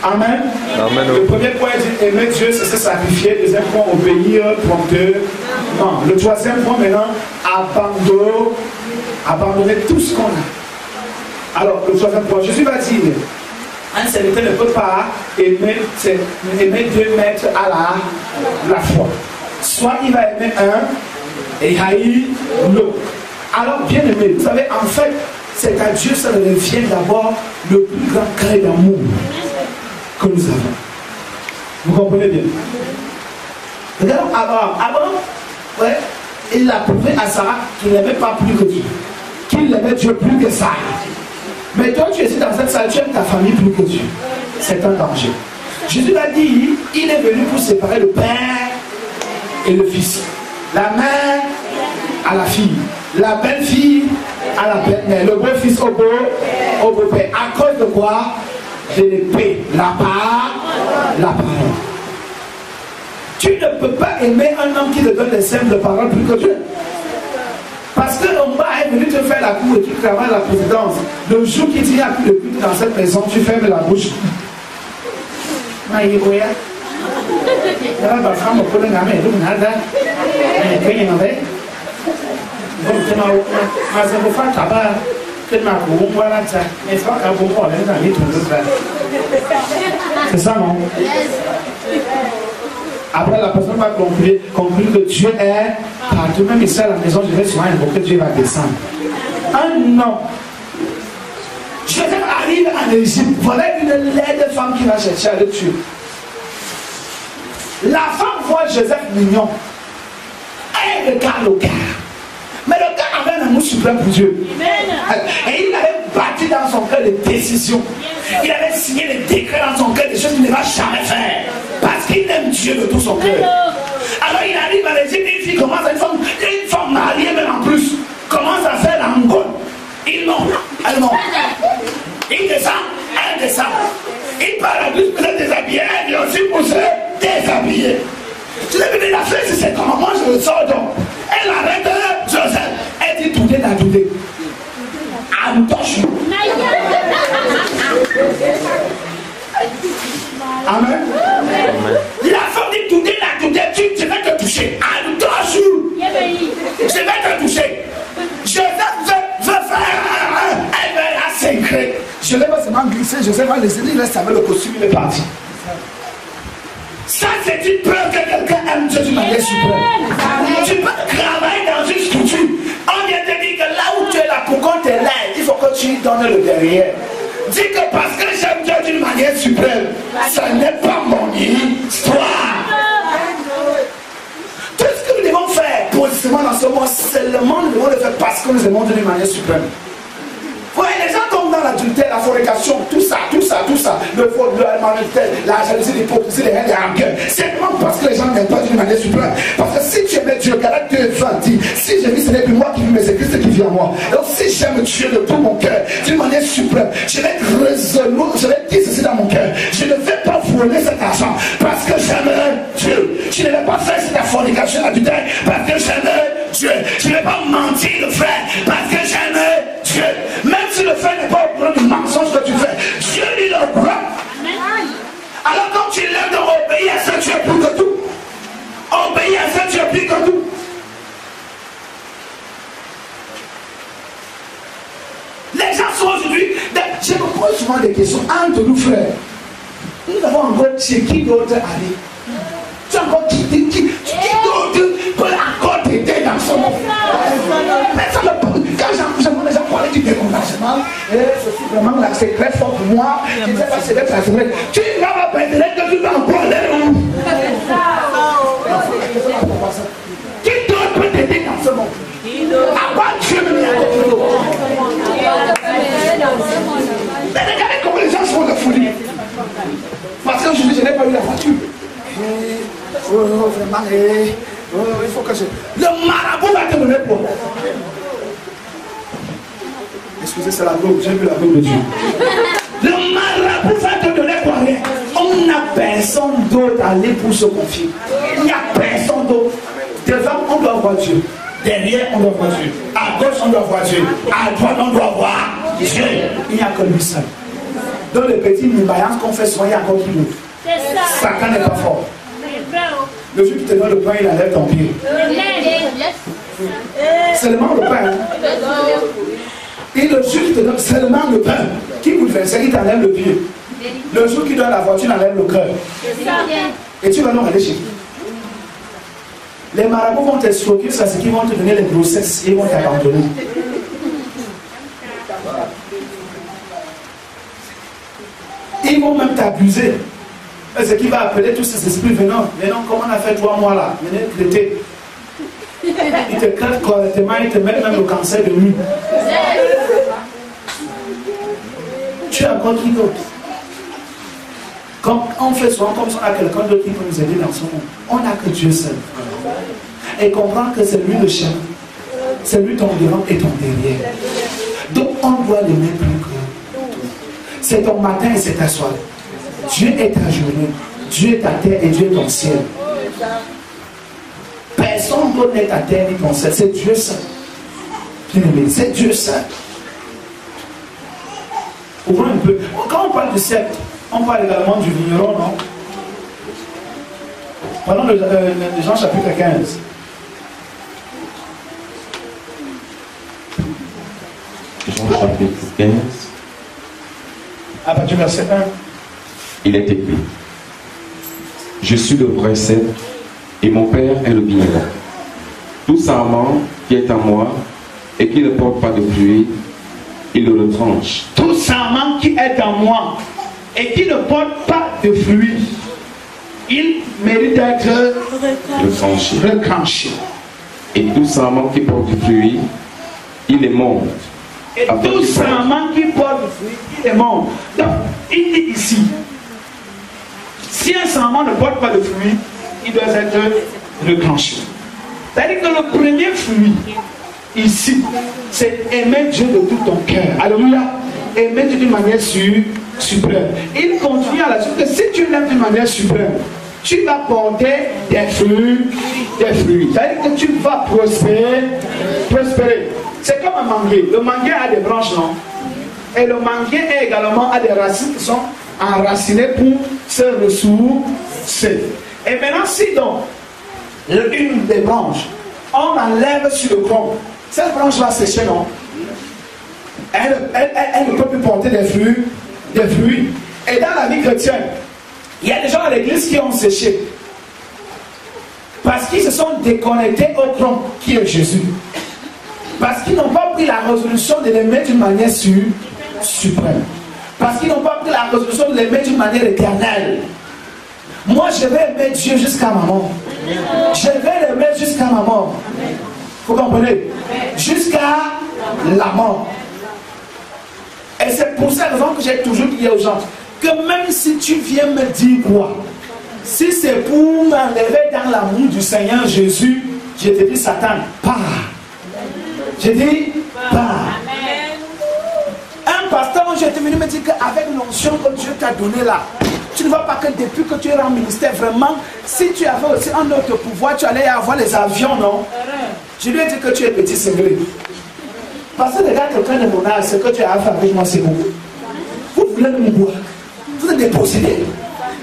Amen. Amen. Le premier point dit aimer Dieu, c'est se sacrifier. Le deuxième point, obéir promptement. Le troisième point maintenant, abandonner tout ce qu'on a. Alors, le troisième point, Jésus va dire, un serviteur ne peut pas aimer deux maîtres à la fois. Soit il va aimer un et haïr l'autre. Alors, bien aimé, vous savez, en fait, c'est à Dieu ça revient d'abord le plus grand cri d'amour que nous avons. Vous comprenez bien? Regardons avant, ouais, il a prouvé à Sarah qu'il n'aimait pas plus que Dieu, qu'il aimait Dieu plus que ça. Mais toi, tu es ici dans cette salle, tu aimes ta famille plus que Dieu. C'est un danger. Jésus l'a dit, il est venu pour séparer le père et le fils, la mère à la fille, la belle-fille à la belle-mère, le beau-fils au beau-père. À cause de quoi? De l'épée, la parole. Tu ne peux pas aimer un homme qui te donne des simples paroles plus que Dieu. Parce que l'homme est venu te faire la cour et tu travailles la présidence. Le jour qu'il n'y a plus de culte dans cette maison, tu fermes la bouche. C'est ça, non? Après, la personne va conclure que Dieu est partout. Même ici à la maison, je vais souvent invoquer, Dieu va descendre. Un an. Joseph arrive en Égypte. Voilà une laide femme qui va chercher à le tuer. La femme voit Joseph mignon. Elle regarde le gars. Mais le gars avait un amour suprême pour Dieu. Et il avait bâti dans son cœur des décisions. Il avait signé des décrets dans son cœur, des choses qu'il ne va jamais faire. Parce qu'il aime Dieu de tout son cœur. Alors il arrive à l'Égypte, une fille commence à une femme mariée même en plus, commence à faire l'angole. Il monte, elle monte. Il descend, elle descend. Il part à plus pour se déshabiller, elle vient aussi pour se déshabiller. Tu l'as vu, la fête, c'est comment moi je le sors donc. Elle arrête Joseph. Elle dit tout à douter. Amen. La femme dit tout à douter, je vais te toucher. Je vais te toucher. Joseph veut faire. Elle va s'increr. Je ne vais pas seulement glisser, Joseph va laisser, il reste avec le costume, il est parti. Ça, c'est une preuve que quelqu'un aime Dieu d'une manière suprême. Tu peux travailler dans une structure. On vient te dire que là où tu es là, pour qu'on te l'aide, il faut que tu lui donnes le derrière. Dis que parce que j'aime Dieu d'une manière suprême, ça n'est pas mon histoire. Tout ce que nous devons faire positivement dans ce monde, seulement nous devons le faire parce que nous aimons Dieu d'une manière suprême. Ouais, les gens tombent dans l'adultère, la fornication, tout ça, le faux, la jalousie, l'hypocrisie, les haines, les rancœurs. Simplement parce que les gens n'aiment pas d'une manière suprême. Parce que si tu aimais Dieu, caractère Dieu 20 dit, si je vis, ce n'est plus moi qui vis, mais c'est Christ qui vit en moi. Donc si j'aime Dieu de tout mon cœur, d'une manière suprême, je vais être résolu, je vais dire ceci dans mon cœur. Je ne vais pas voler cet argent parce que j'aime Dieu. Je ne vais pas faire cette fornication, l'adultère parce que j'aime Dieu. Je ne vais pas mentir, le frère, parce que j'aime pose souvent des questions entre nous, frères. Nous avons encore chez qui d'autre aller? Tu as encore qui d'autre peut encore t'aider dans ce monde? Quand j'entends les gens parler du découragement, ceci vraiment là, c'est très fort pour moi. Je ne sais pas si c'est très vrai. Tu vas pas perdre que tu vas encore aller où? Qui d'autre peut t'aider dans ce monde? À part Dieu, mais il y a d'autres d'autres. Mais regardez comment les gens sont de folie. Parce que je n'ai pas eu la voiture. Vraiment, il faut que je... Le marabout va te donner pour. Excusez, c'est la gloire. J'ai vu la gloire de Dieu. Le marabout va te donner pour rien. On n'a personne d'autre à aller pour se confier. Il n'y a personne d'autre. Devant, on doit voir Dieu. Derrière, on doit voir Dieu. À gauche, on doit voir Dieu. À droite, on doit voir Dieu. Il n'y a que lui seul. Dans les petites nubaillances qu'on fait soigner encore plus d'autres. Satan n'est pas fort. Le jour qui te donne le pain, il enlève ton pied. Seulement le pain. Et le jour qui te donne seulement le pain, qui vous le fait, c'est qu'il t'enlève le pied. Le jour qui donne la voiture, il enlève le cœur. Et tu vas nous aller chez qui? Les marabouts vont t'escroquer, c'est ce qu'ils vont te donner les grossesses et ils vont t'abandonner. Ils vont même t'abuser. C'est qui va appeler tous ces esprits venant. Venant, comme on a fait 3 mois là. Venez traiter. Ils te crèvent correctement, ils te mettent même le cancer de nuit. Tu as encore qui d'autre? Quand on fait souvent comme ça, on a quelqu'un d'autre qui peut nous aider dans ce monde. On n'a que Dieu seul. Et comprendre que c'est lui le chef. C'est lui ton devant et ton derrière. Donc on doit l'aimer plus que tout. C'est ton matin et c'est ta soirée. Dieu est ta journée. Dieu est ta terre et Dieu est ton ciel. Personne d'autre n'est ta terre ni ton ciel. C'est Dieu seul. Bien-aimé, c'est Dieu seul. Ouvrons un peu. Quand on parle du ciel, on parle également du vigneron, non? Prenons le Jean chapitre 15. Jean chapitre 15. À partir du verset 1. Il est écrit: Je suis le vrai cèdre et mon père est le vigneron. Tout sarment qui est en moi et qui ne porte pas de fruits, il le retranche. Tout sarment qui est en moi et qui ne porte pas de fruits, il mérite d'être retranché. Et tout sarment qui porte du fruit, il les monte. Et tout sarment qui porte du fruit, il les monte. Donc, il dit ici, si un sarment ne porte pas de fruit, il doit être retranché. C'est-à-dire que le premier fruit, ici, c'est aimer Dieu de tout ton cœur. Alléluia. Aimer Dieu d'une manière suprême. Il continue à la suite que si tu l'aimes d'une manière suprême, tu vas porter des fruits. C'est-à-dire que tu vas prospérer. C'est comme un manguier. Le manguier a des branches, non? Et le manguier également a des racines qui sont enracinées pour se ressourcer. Et maintenant, si donc, une des branches, on enlève sur le tronc, cette branche va sécher, non? Elle ne peut plus porter des fruits. Et dans la vie chrétienne, il y a des gens à l'église qui ont séché. Parce qu'ils se sont déconnectés au tronc qui est Jésus. Parce qu'ils n'ont pas pris la résolution de l'aimer d'une manière suprême. Parce qu'ils n'ont pas pris la résolution de l'aimer d'une manière éternelle. Moi, je vais aimer Dieu jusqu'à ma mort. Je vais l'aimer jusqu'à ma mort. Vous comprenez? Jusqu'à la mort. Et c'est pour cette raison que j'ai toujours dit aux gens que même si tu viens me dire quoi, si c'est pour m'enlever dans l'amour du Seigneur Jésus, je te dis, Satan, pars. Je dis, pars. Un pasteur, moi, j'étais venu me dire qu'avec l'onction que Dieu t'a donnée là, tu ne vois pas que depuis que tu es en ministère, vraiment, si tu avais aussi un autre pouvoir, tu allais avoir les avions, non? Je lui ai dit que tu es petit cinglé. Parce que regarde quelqu'un de mon âge, ce que tu as fait avec moi, c'est beaucoup. Vous voulez me boire. Vous êtes dépossédés.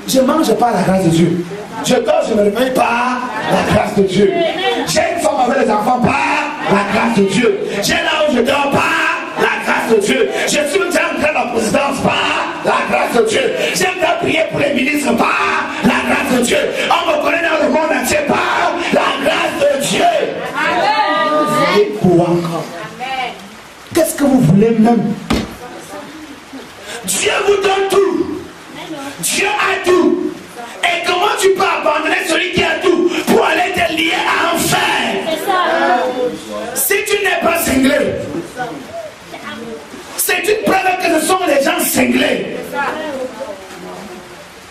Je mange par la grâce de Dieu. Je dors, je ne me réveille pas la grâce de Dieu. J'ai une femme avec les enfants par la grâce de Dieu. J'ai là où je dors par la grâce de Dieu. Je suis déjà en train de la présidence par grâce de Dieu. J'aime bien prier pour les ministres par la grâce de Dieu. On me connaît dans le monde entier par la grâce de Dieu. Amen. Et pour encore. Qu'est-ce que vous voulez même? Dieu vous donne tout. Dieu a tout. Et comment tu peux abandonner celui qui a tout pour aller te lier à un fer? Si tu n'es pas cinglé, c'est une preuve que ce sont les gens cinglés.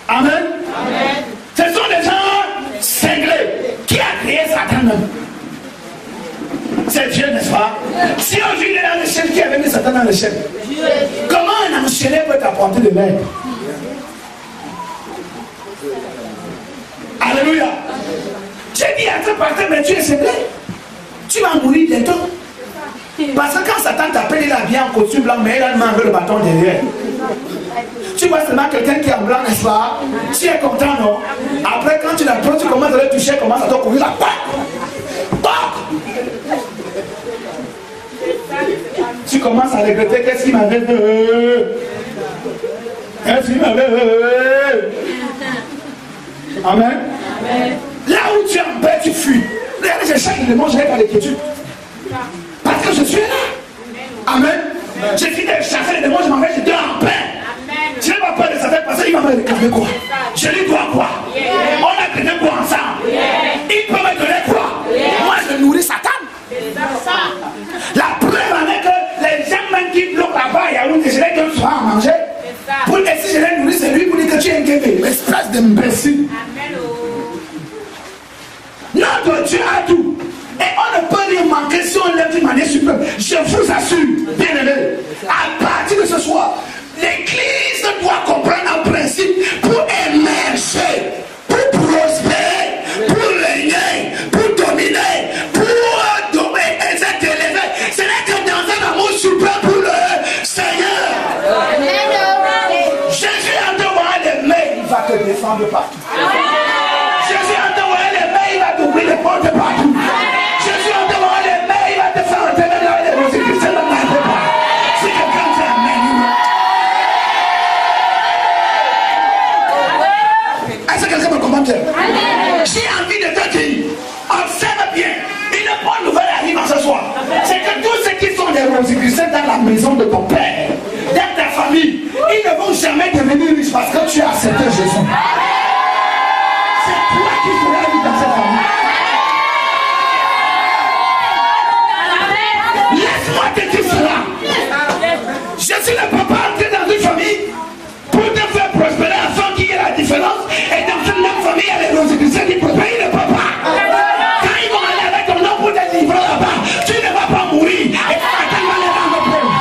Amen. Amen. Ce sont des gens cinglés. Qui a créé Satan? C'est Dieu, n'est-ce pas? Si aujourd'hui il est dans l'échelle, qui avait mis Satan dans l'échelle? Comment un enchaîné peut t'apporter de l'aide? Alléluia. J'ai dit à ce pasteur, mais tu es cinglé. Tu vas mourir bientôt. Parce que quand Satan t'appelle, il a bien en costume blanc, mais il a le bâton derrière. Tu vois seulement quelqu'un qui est en blanc, n'est-ce pas? Tu es content, non? Après, quand tu l'approches, tu commences à le toucher, commence à te courir là. Tu commences à regretter qu'est-ce qu'il m'avait fait. Qu'est-ce qu'il m'avait fait. Amen. Amen. Là où tu es en paix, tu fuis. Regardez, je cherche le démon, je n'ai pas d'écriture. Parce que je suis là. Amen. J'ai fini de chasser les démons, je m'en vais, j'étais en paix. Je n'ai pas peur de Satan parce qu'il va me réclamer quoi? Je lui dois quoi? On a créé quoi ensemble? Il peut me donner quoi? Moi je nourris Satan. La preuve en est que les gens même qui bloquent là-bas, il y a une que je les donne soir à manger. Pour que si je les nourris, c'est lui pour dire que tu es un guévé. Espèce d'imbécile. Notre Dieu a tout. Et on ne peut rien manquer si on lève d'une manière suprême. Je vous assure, bien aimé, à partir de ce soir, l'Église doit comprendre un principe pour émerger, pour prospérer, pour régner, pour dominer, pour être élevé. Ce n'est que dans un amour suprême pour le Seigneur. Jésus en te voyant les mains, il va te défendre partout. Jésus en te voyant les mains, il va t'ouvrir les portes partout. Jésus en te voyant les mains, il va te faire entrer dans les roses et que c'est dans la débat. Si quelqu'un dit amen. Est-ce que quelqu'un me comprend bien? J'ai envie de te dire, observe bien, une bonne nouvelle arrive en ce soir. C'est que tous ceux qui sont des rosicruciens dans la maison de ton père, dans ta famille, ils ne vont jamais devenir riches parce que tu as accepté Jésus. C'est toi qui seras riche dans cette famille. Laisse-moi te dire cela. Jésus ne peut pas entrer dans une famille pour te faire prospérer afin qu'il y ait la différence. Et dans une même famille, il y a les rosicruciens qui prospèrent. Il ne peut pas. Quand ils vont aller avec ton nom pour te livrer là-bas, tu ne vas pas mourir. Et Satan va les rendre pauvres.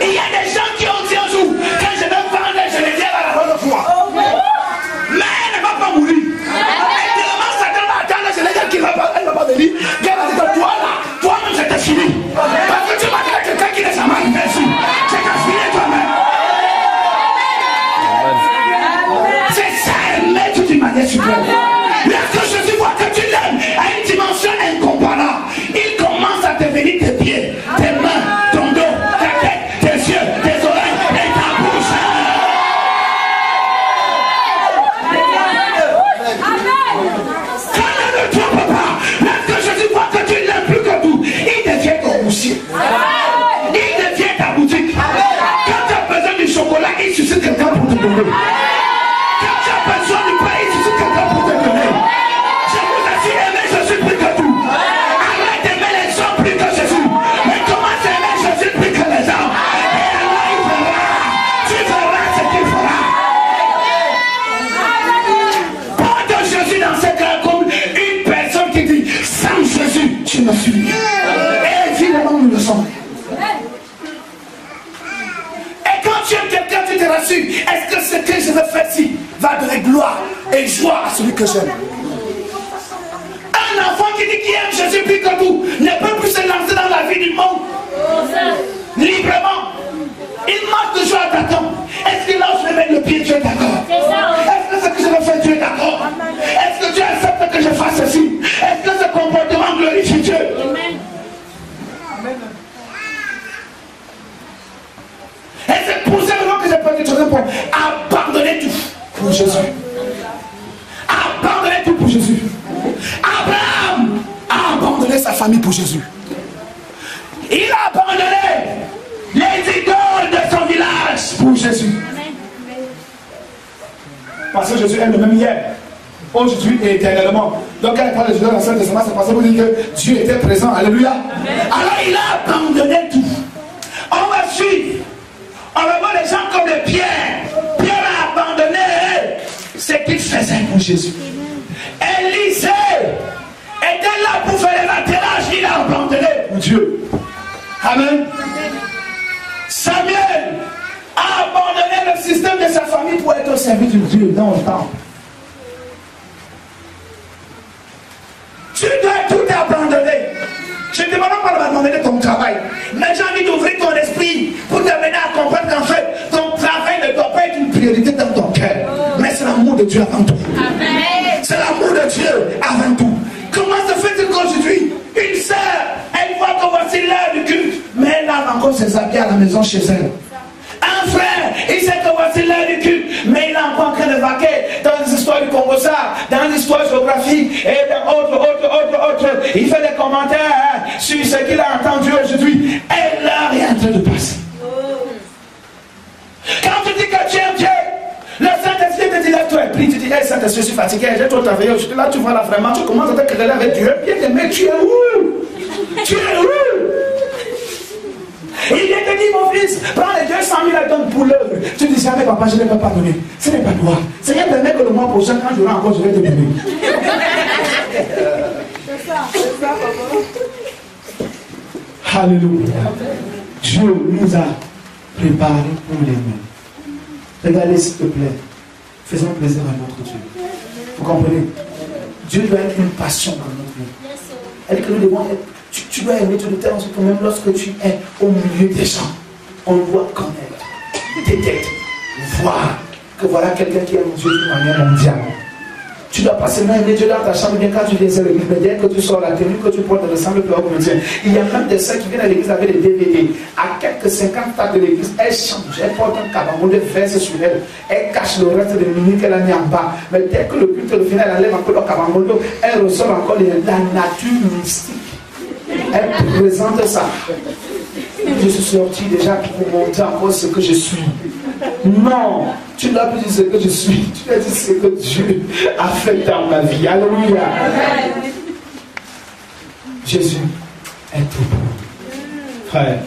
Il y a des gens qui ont dit un jour, quand je vais vendre, je les lève à la bonne foi. Mais elle ne va pas mourir. Et tellement Satan va attendre, je les dis qu'il ne va pas venir. Dieu va dire que toi là, toi-même je t'ai fini. Parce que tu m'as dit à quelqu'un qui n'est jamais arrivé ici. Je t'ai fini toi-même. C'est ça, aimer d'une manière suprême. Lorsque Jésus voit que tu l'aimes à une dimension incomparable, il commence à devenir tes pieds, tes mains, ton dos, ta tête, tes yeux, tes oreilles et ta bouche. Calme-toi, papa. Lorsque Jésus voit que tu l'aimes plus que tout, il devient ton boucher. Il devient ta boutique. Quand tu as besoin du chocolat, il suscite quelqu'un pour te donner. Quand tu as besoin du pain, il suscite quelqu'un pour te donner. Je vous assure, aimer Jésus plus que tout. Arrête d'aimer les gens plus que Jésus. Mais commence à aimer Jésus plus que les gens. Et alors il fera. Tu feras ce qu'il fera. Porte Jésus dans ce cas comme une personne qui dit, sans Jésus, tu ne suis rien. Et évidemment, nous le sommes. Et quand tu aimes quelqu'un, tu te rassures. Est-ce que ce que je veux faire ici va donner gloire et joie à celui que j'aime? Un enfant qui dit qu'il aime Jésus plus que tout ne peut plus se lancer dans la vie du monde librement. Il marche toujours à t'attendre. Est-ce que là où je vais mettre le pied, tu es d'accord? Est-ce que ce que je veux faire, tu es d'accord? Est-ce que tu acceptes que je fasse ceci? Est-ce que ce comportement glorifie Dieu? pour abandonner tout pour Jésus. Abandonner tout pour Jésus. Abraham a abandonné sa famille pour Jésus. Il a abandonné les idoles de son village pour Jésus. Parce que Jésus est le même hier, aujourd'hui et éternellement. Donc quand il parle de Jésus dans l'Ancien Testament, c'est parce que vous dites que Dieu était présent. Alléluia. Alors il a abandonné tout. On va suivre. On va voir les gens comme de Pierre. Pierre a abandonné ce qu'il faisait pour Jésus. Élisée était là pour faire les atterrages. Il a abandonné pour Dieu. Amen. Samuel a abandonné le système de sa famille pour être au service de Dieu dans le temple. Tu dois tout abandonner. Je ne demande pas d'abandonner ton travail, mais j'ai envie d'ouvrir ton esprit pour t'amener à comprendre qu'en fait, ton travail ne doit pas être une priorité dans ton cœur, mais c'est l'amour de Dieu avant tout. C'est l'amour de Dieu avant tout. Comment se fait-il qu'aujourd'hui, une sœur, elle voit que voici l'heure du culte, mais elle lave encore ses habits à la maison chez elle? Un frère, il sait que voici l'heure du culte, mais il est encore en train de vaquer dans les histoires du Congo-Ça, dans l'histoire géographique et dans autres. Il fait des commentaires sur ce qu'il a entendu aujourd'hui. Et l'heure est en train de passer. Quand tu dis que tu aimes Dieu, le Saint-Esprit te dit lève-toi et prie. Tu dis, hey, Saint-Esprit, je suis fatigué, j'ai trop travaillé aujourd'hui. Là, tu vois là vraiment, tu commences à te quereller avec Dieu. Bien aimé, tu es où? Tu es où? Il vient te dire, mon fils, prends les 200 000 et donne pour l'œuvre. Tu dis jamais, papa, je ne vais pas donner. Ce n'est pas toi. Seigneur, permet que le mois prochain, quand j'aurai encore, je vais te donner. C'est ça, papa. Alléluia. Dieu nous a préparé pour l'aimer. Regardez, s'il te plaît. Faisons plaisir à notre Dieu. Vous comprenez? Dieu doit être une passion dans notre vie. Elle dit que nous devons être. Tu dois aimer Dieu de telle sorte que même lorsque tu es au milieu des gens, on doit connaître, détecter, voir que voilà quelqu'un qui aime Dieu d'une manière mondiale. Tu dois pas seulement aimer Dieu dans ta chambre, bien quand tu viens à l'église, mais dès que tu sors la tenue que tu portes ne ressemble plus à comme Dieu. Il y a même des sœurs qui viennent à l'église avec des DVD. À quelques 50 tas de l'église, elles changent, elles portent un cabamon de verse sur elle, elles cachent le reste de minuit qu'elle a mis en bas. Mais dès que le culte final, elle enlève encore le cabamon, elle ressort encore la nature mystique. Elle présente ça. Je suis sorti déjà pour vous montrer encore ce que je suis. Non, tu n'as plus dit ce que je suis. Tu as dit ce que Dieu a fait dans ma vie. Alléluia. Jésus est tout beau. Frère,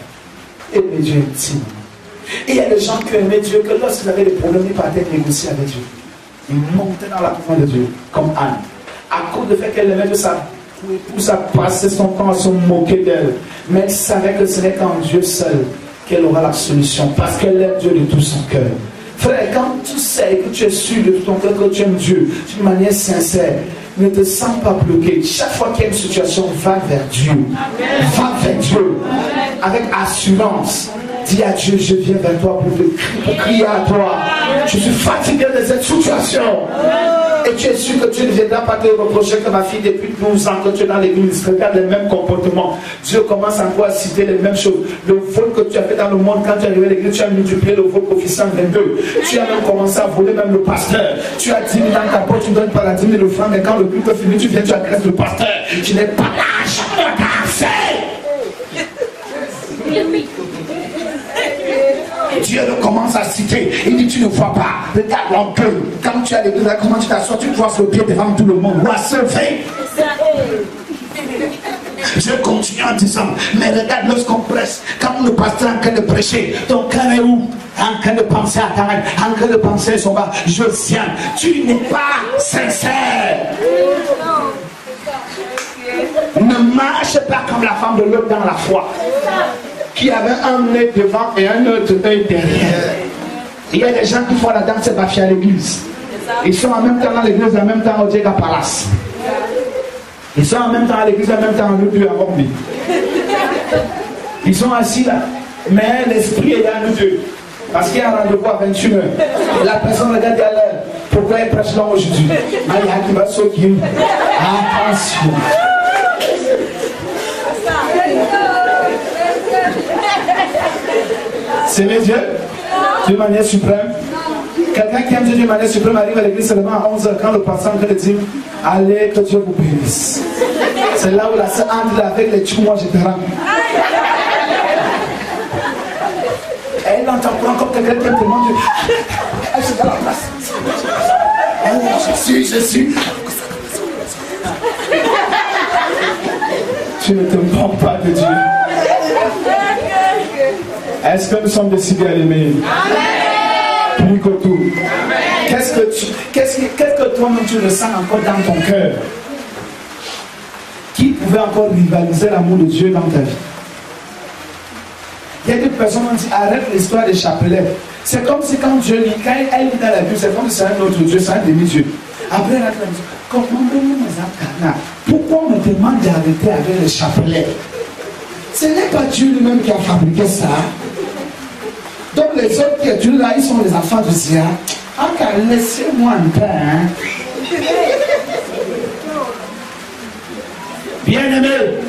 aimez Dieu intimement. Et il y a des gens qui aimaient Dieu que lorsqu'ils avaient des problèmes, ils partaient négocier avec Dieu. Ils montaient dans la présence de Dieu, comme Anne. À cause du fait qu'elle aimait de ça. Pour ça passer son temps à se moquer d'elle. Mais elle savait que ce n'est qu'en Dieu seul qu'elle aura la solution. Parce qu'elle aime Dieu de tout son cœur. Frère, quand tu sais que tu es sûr de tout ton cœur que tu aimes Dieu d'une manière sincère, ne te sens pas bloqué. Chaque fois qu'il y a une situation, va vers Dieu. Va vers Dieu. Avec assurance. Dis à Dieu, je viens vers toi pour crier à toi. Je suis fatigué de cette situation. Et tu es sûr que tu ne viendras pas te reprocher que ma fille depuis 12 ans que tu es dans l'église regarde les mêmes comportements. Dieu commence encore à citer les mêmes choses. Le vol que tu as fait dans le monde quand tu es arrivé à l'église, tu as multiplié le vol officiel 22. Tu as même commencé à voler même le pasteur. Tu as 10 000 dans ta poche, tu ne donnes pas la 10 000 francs, mais quand le culte finit, tu viens, tu agresses le pasteur. Tu n'es pas l'argent de ta Dieu le commence à citer. Il dit, tu ne vois pas. Regarde l'orgueil. Quand tu es à l'église, comment tu t'assois, tu vois sur le pied devant tout le monde. Je continue en disant, mais regarde lorsqu'on presse, quand le pasteur est en train de prêcher, ton cœur est où? En train de penser à ta reine, en train de penser à son bas, Josiane, tu n'es pas sincère. Ne marche pas comme la femme de l'autre dans la foi, qui avait un œil devant et un autre œil derrière. Il y a des gens qui font la danse bafia à l'église. Ils sont en même temps dans l'église, en même temps au Diega Palace. Ils sont en même temps à l'église, en même temps en Dieu à Bombi. Ils sont assis là, mais l'esprit est à nous deux. Parce qu'il y a un rendez-vous à 21h. Et la personne regarde à l'heure. Pourquoi elle prêche là aujourd'hui? Aïe, qui va sauter. Attention. C'est les Dieu d'une manière suprême. Quelqu'un qui aime Dieu d'une manière suprême arrive à l'église seulement à 11h quand le pasteur entre dit allez, que Dieu vous bénisse. C'est là où la sœur entre avec les tchous, moi je te rends. Elle entend encore quelqu'un qui aime tellement Dieu. Elle se dans la place. Oh, je suis. Tu ne te moques pas de Dieu. Est-ce que nous sommes décidés à l'aimer? Plus que tout. Qu'est-ce que toi-même tu ressens encore dans ton cœur? Qui pouvait encore rivaliser l'amour de Dieu dans ta vie? Il y a des personnes qui disent arrête l'histoire des chapelets. C'est comme si quand Dieu lit, quand elle lit dans la Bible, c'est comme si c'est un autre Dieu, c'est un demi-Dieu. Après, elle a dit pourquoi on me demande d'arrêter avec les chapelets? Ce n'est pas Dieu lui-même qui a fabriqué ça. Donc les autres créatures là, ils sont les enfants de Zia. Ah, car laissez-moi un peu, hein. Bien-aimé,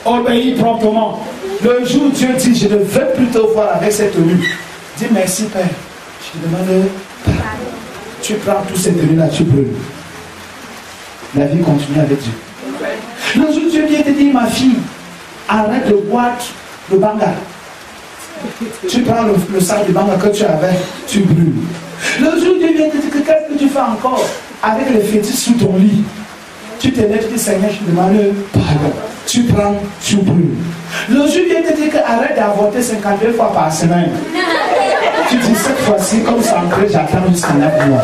obéis promptement. Le jour où Dieu dit, je ne veux plus te voir avec cette tenue, dis merci Père. Je te demande, tu prends toutes ces tenues là, tu brûles. La vie continue avec Dieu. Le jour où Dieu vient te dire, ma fille, arrête de boire le banga. Tu prends le sac de banga que tu avais, tu brûles. Le jour où Dieu vient te dire, qu'est-ce que tu fais encore avec les fétiches sous ton lit? Tu te lèves, tu dis, Seigneur, je te demande pardon. Tu prends, tu brûles. Le jour où Dieu te dit arrête d'avorter 52 fois par semaine. Tu dis, cette fois-ci, comme ça en j'attends jusqu'à 9 mois.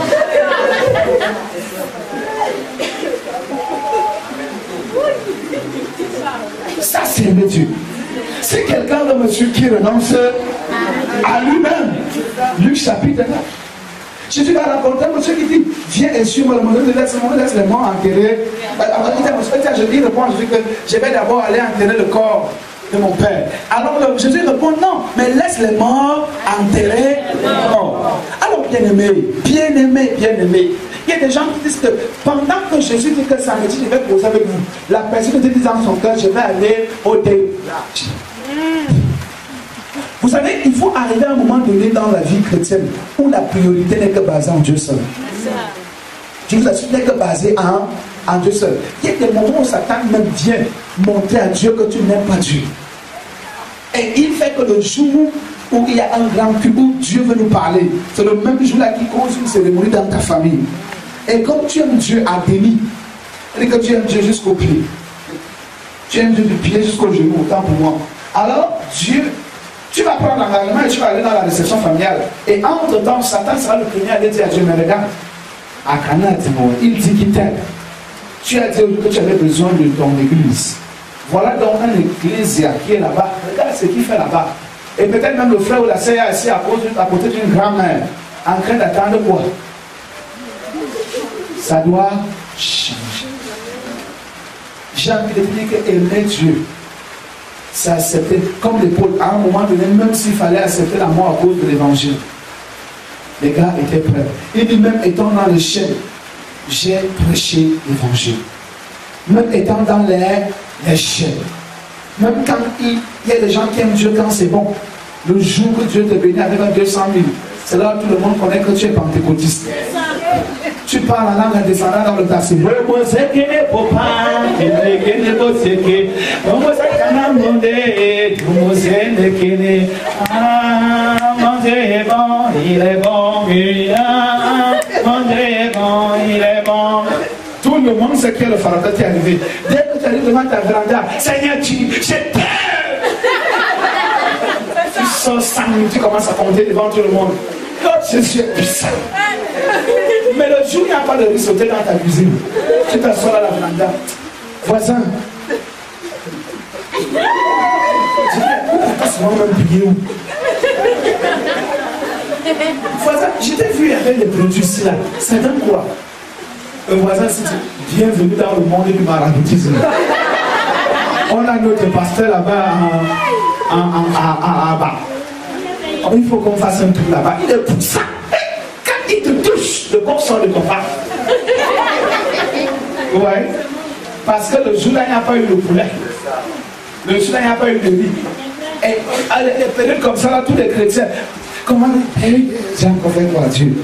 Ça, c'est aimer Dieu. C'est quelqu'un de monsieur qui renonce à lui-même. Luc chapitre 9. Jésus a rencontré un monsieur qui dit viens et suis-moi, le monsieur laisse les morts enterrer. Je dis réponds à Jésus que je vais d'abord aller enterrer le corps de mon père. Alors Jésus répond non, mais laisse les morts enterrer le corps. Alors bien-aimé, bien-aimé, bien-aimé. Il y a des gens qui disent que pendant que Jésus dit que samedi je vais poser avec vous, la personne qui dit dans son cœur je vais aller au déluge. Vous savez, il faut arriver à un moment donné dans la vie chrétienne où la priorité n'est que basée en Dieu seul. Dieu n'est que basé en Dieu seul. Il y a des moments où Satan même vient montrer à Dieu que tu n'aimes pas Dieu. Et il fait que le jour où il y a un grand culte où Dieu veut nous parler, c'est le même jour-là qu'il cause une cérémonie dans ta famille. Et comme tu aimes Dieu à demi, et que tu aimes Dieu jusqu'au pied, tu aimes Dieu du pied jusqu'au genou, autant pour moi. Alors, Dieu, tu vas prendre l'engagement et tu vas aller dans la réception familiale. Et entre-temps, Satan sera le premier à aller dire à Dieu, mais regarde, à Cana, il dit qu'il t'aime. Tu as dit que tu avais besoin de ton église. Voilà donc une église qui est là-bas. Regarde ce qu'il fait là-bas. Et peut-être même le frère ou la sœur est assis à côté d'une grand-mère, en train d'attendre quoi? Ça doit changer. J'ai envie de dire que aimer Dieu, c'est accepter, comme les Paul, à un moment donné, même s'il fallait accepter la mort à cause de l'évangile. Les gars étaient prêts. Il dit même étant dans les chaînes, j'ai prêché l'évangile. Même étant dans les chaînes. Même quand il y a des gens qui aiment Dieu quand c'est bon. Le jour que Dieu te bénit avec un 200 000, c'est là où tout le monde connaît que tu es pentecôtiste. Tu parles en langue en descendant dans le taxi. Mon Dieu est bon, il est bon, mon Dieu est bon, il est bon. Tout le monde sait que le pharaon est arrivé. Dès que tu arrives devant ta grandeur, Seigneur, j'ai peur. Tu sors 5 minutes, tu commences à compter devant tout le monde. Jésus est puissant. Mais le jour où il n'y a pas de risotté dans ta cuisine, tu t'assois à la véranda. Voisin, voisin, je t'ai vu avec les produits ici là. Ça donne quoi? Voisin, c'est bienvenue dans le monde du maraboutisme. On a notre pasteur là-bas à bas. Il faut qu'on fasse un truc là-bas. Il est puissant. Quand il te touche, le corps sort de ton pas. Ouais. Parce que le jour-là, il n'y a pas eu le poulet. Le jour-là, il n'y a pas eu de riz. Et à des périodes comme ça, là, tous les chrétiens, Comment j'ai encore fait quoi à Dieu?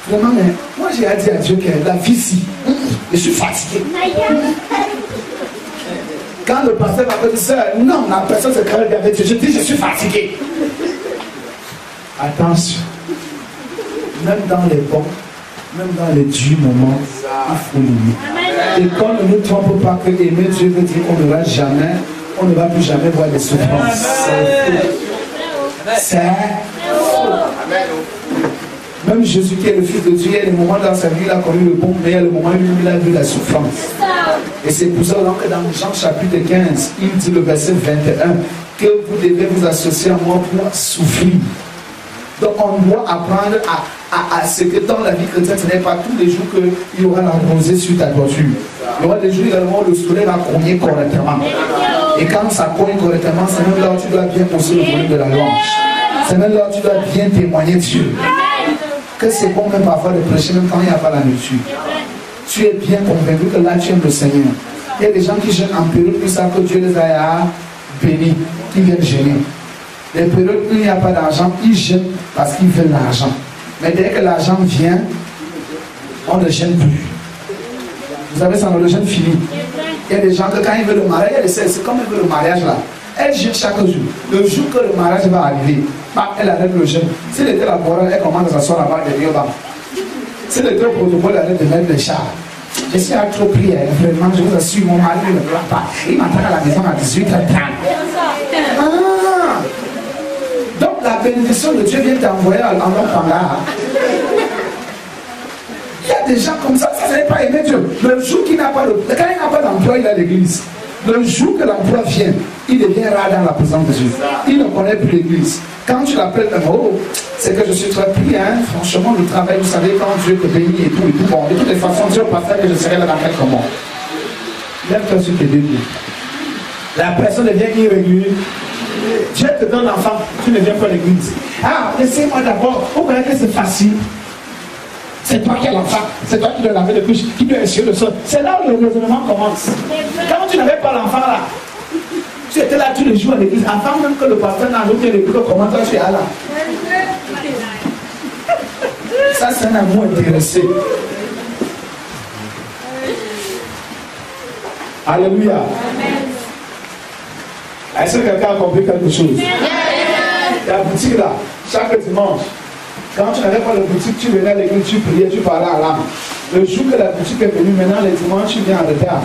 Vraiment, mais moi j'ai dit à Dieu que la vie si, je suis fatigué. Quand le pasteur m'a dit ça, non, la personne se calme avec Dieu. Je dis, je suis fatigué. Attention, même dans les bons, même dans les durs moments, il faut l'aimer. Et qu'on ne nous trompe pas que aimer Dieu veut dire qu'on ne va jamais, on ne va plus jamais voir les souffrances. C'est même Jésus qui est le Fils de Dieu, il y a des moments dans sa vie, il a connu le bon, mais il y a le moment où il a vu la souffrance. Et c'est pour ça que dans Jean chapitre 15, il dit le verset 21, que vous devez vous associer à moi pour souffrir. Donc on doit apprendre à ce que dans la vie chrétienne, ce n'est pas tous les jours qu'il y aura la rosée sur ta toiture. Il y aura des jours également où le soleil va cogner correctement. Et quand ça cogne correctement, c'est même là où tu dois bien poser le volume de la louange. C'est même là où tu dois bien témoigner Dieu. Que c'est bon même parfois de prêcher même quand il n'y a pas la nourriture. Tu es bien convaincu que là tu aimes le Seigneur. Il y a des gens qui jeûnent en période où ils savent que Dieu les a bénis, qui viennent gêner. Les périodes où il n'y a pas d'argent, ils jeûnent parce qu'ils veulent l'argent. Mais dès que l'argent vient, on ne gêne plus. Vous savez, ça, le jeûne fini. Il y a des gens que quand ils veulent le mariage, c'est comme ils veulent le mariage là. Elle jeûne chaque jour. Le jour que le mariage va arriver, elle arrête le jeûne. Si elle était la morale, elle commence à s'asseoir là-bas derrière le banc. Si elle était au protocole, elle arrête de mettre le char. Je suis à trop prière, vraiment, je vous assure, mon mari ne me plaint pas. Il m'attend à la maison à 18h30. Donc la bénédiction de Dieu vient t'envoyer en Panga. Il y a des gens comme ça, ça n'est pas aimer Dieu. Le jour qu'il n'a pas quand il n'a pas d'emploi, il a l'église. Le jour que l'emploi vient, il devient rare dans la présence de Dieu. Il ne connaît plus l'église. Quand tu l'appelles un mot, c'est que je suis très pris, hein. Franchement, le travail, vous savez, quand Dieu te bénit et tout, bon, de toutes les façons, Dieu pas faire que je serai là dans quelques mois. Lève-toi sur tes deux pieds. La personne devient irrégulière. Dieu te donne l'enfant, tu ne viens pas à l'église. Ah, laissez-moi d'abord, vous voyez que c'est facile. C'est toi qui as l'enfant, c'est toi qui dois laver le couche, qui dois essuyer le sol. C'est là où le raisonnement commence. Quand tu n'avais pas l'enfant là, tu étais là tous les jours à l'église, avant même que le pasteur n'a pas l'église, comment toi tu es là? Ça c'est un amour intéressé. Alléluia. Est-ce que quelqu'un a compris quelque chose? La boutique là, chaque dimanche, quand tu n'avais pas la boutique, tu venais à l'église, tu priais, tu parlais à l'âme. Le jour que la boutique est venue, maintenant les dimanches, tu viens en retard.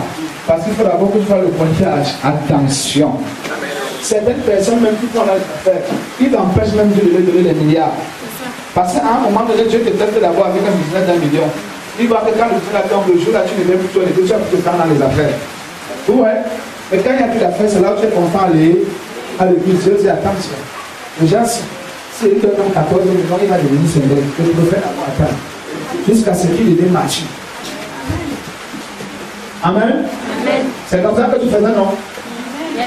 Parce qu'il faut d'abord que tu fasses le pointage. Attention. Certaines personnes, même qui font la affaire, ils empêchent même Dieu de leur donner les milliards. Parce qu'à un moment donné, Dieu te teste d'abord avec un business d'1 million. Il voit que quand le business tombe, le jour là, tu ne viens plus toi, tu as plus de temps dans les affaires. Ouais. Mais quand il n'y a plus d'affaires, c'est là où tu es content d'aller à l'église. Dieu dit, attends, déjà, si il donne 14 millions, il va devenir sévère. Que le prophète a attendre. Jusqu'à ce qu'il ait marché. Amen. C'est comme ça que tu faisais, non? Yes.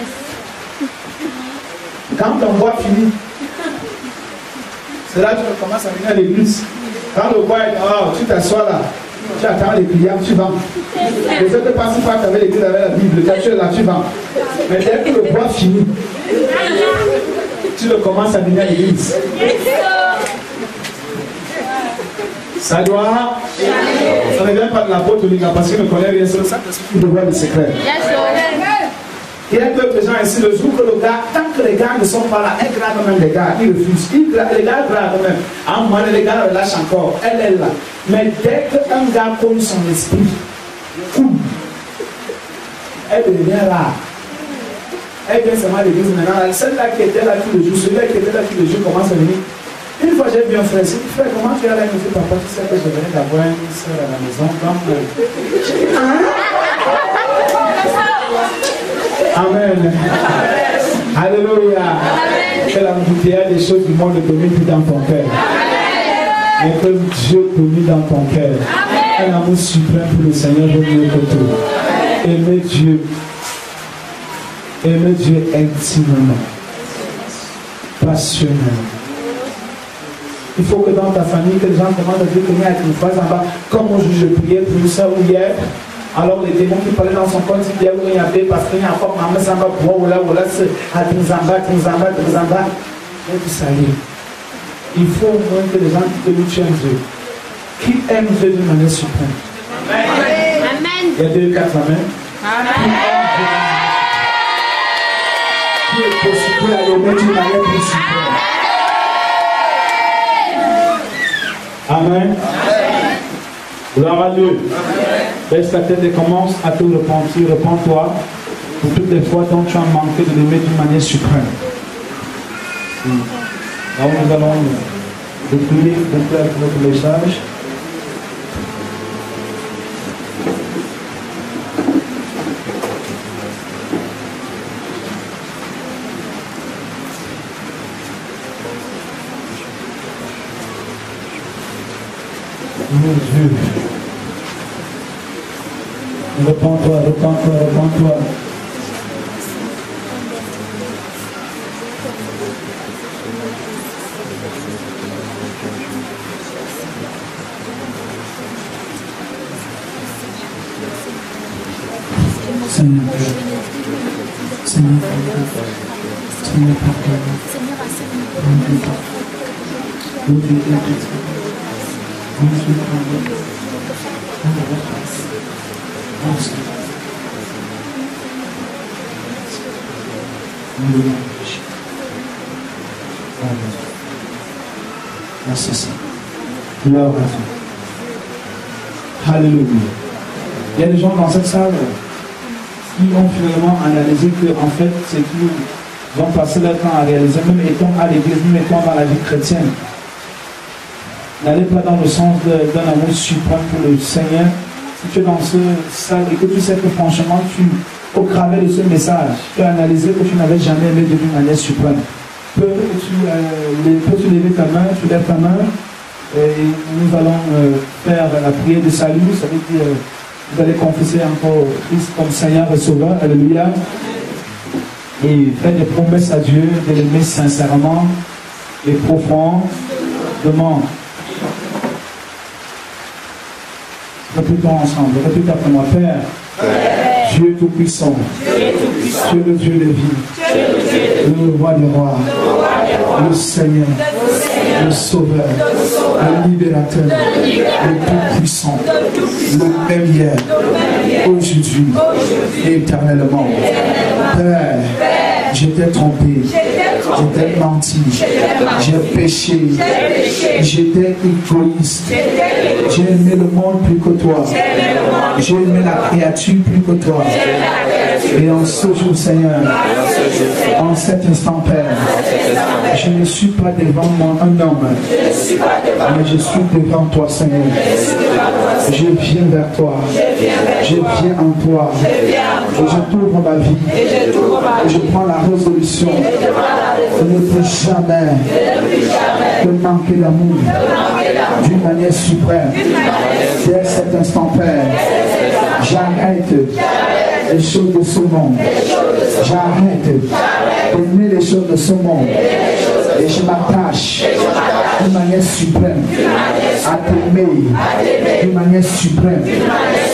Quand ton bois finit, c'est là que tu commences à venir à l'église. Quand le bois est dehors, tu t'assois là. Tu attends les clients, tu vends. Les autres passent pas avec l'église avec la Bible, quand tu es là, tu vends. Mais dès que le bois finit, tu commences à venir à l'église. Ça doit. Ça ne vient pas de l'apôtre Olinga parce qu'il ne connaît rien sur ça, parce qu'il doit le secret. Il y a d'autres gens ici, le jour que le gars, tant que les gars ne sont pas là, elle grave même les gars, ils refusent. Les gars gravent même. À un moment, les gars relâchent encore. Elle est là. Mais dès qu'un gars connaît son esprit, elle devient rare. Elle vient seulement à l'église maintenant. Celle-là qui était là tous les jours, celui-là qui était là tous les jours commence à venir. Une fois j'ai vu un frère, frère, comment tu es là? Il me dit, papa, tu sais que je venais d'avoir une soeur à la maison. Amen. Alléluia. Que l'embouteillage des choses du monde domine dans ton cœur. Et que Dieu domine dans ton cœur. Un amour suprême pour le Seigneur vaut mieux que tout. Aimer Dieu. Aimer Dieu intimement. Passionnément. Il faut que dans ta famille, que les gens commandent à Dieu que avec une phrase en bas, comme aujourd'hui je priais pour ça ou hier. Alors les démons qui parlaient dans son corps disent bien qu'il y avait parce qu'il y a encore maman samba pour voilà c'est à Tinzamba. Et tu salues. il faut au moins que les gens qui te tiennent Dieu, qui aiment Dieu d'une manière suprême. Amen. Il y a 2, 4 mains. Amen. Qui est possible à l'aimer d'une manière plus suprême. Amen. Gloire à Dieu. Baisse ta tête et commence à te repentir. Repends-toi pour toutes les fois dont tu as manqué de l'aimer d'une manière suprême. Là où nous allons décrire votre message. Mon Dieu. Repends-toi, repends-toi, repends-toi. Seigneur, Seigneur, Seigneur, merci Seigneur. Gloire à Dieu. Alléluia. Il y a des gens dans cette salle qui ont finalement analysé que en fait c'est qu'ils ont passé leur temps à réaliser, même étant à l'église, même étant dans la vie chrétienne, n'allez pas dans le sens d'un amour suprême pour le Seigneur. Si tu es dans ce salle et que tu sais que franchement au travers de ce message, tu as analysé que tu n'avais jamais aimé de d'une manière suprême. Peux-tu lever ta main, tu lèves ta main et nous allons faire la prière de salut. Ça veut dire vous allez confesser encore Christ comme Seigneur et Sauveur. Alléluia. Et faire des promesses à Dieu de l'aimer sincèrement et profondément. Répétons ensemble, répète après moi. Père, Dieu Tout-Puissant, Dieu le Dieu de vie, le Roi des Rois, le Seigneur, le Sauveur, le Libérateur, le Tout-Puissant, le même hier, aujourd'hui et éternellement. Père, j'étais trompé, j'étais menti, j'ai péché, j'étais égoïste, j'ai aimé le monde plus que toi, j'ai aimé la créature plus que toi. Et en ce jour, Seigneur, en cet instant, Père, je ne suis pas devant un homme, mais je suis devant toi, Seigneur. Je viens vers toi, je viens en toi, et je t'ouvre ma vie, et je prends la résolution de ne plus jamais te manquer d'amour d'une manière suprême. Dès cet instant, Père, j'arrête les choses de ce monde. J'arrête d'aimer les choses de ce monde. Et je m'attache d'une manière suprême à t'aimer d'une manière suprême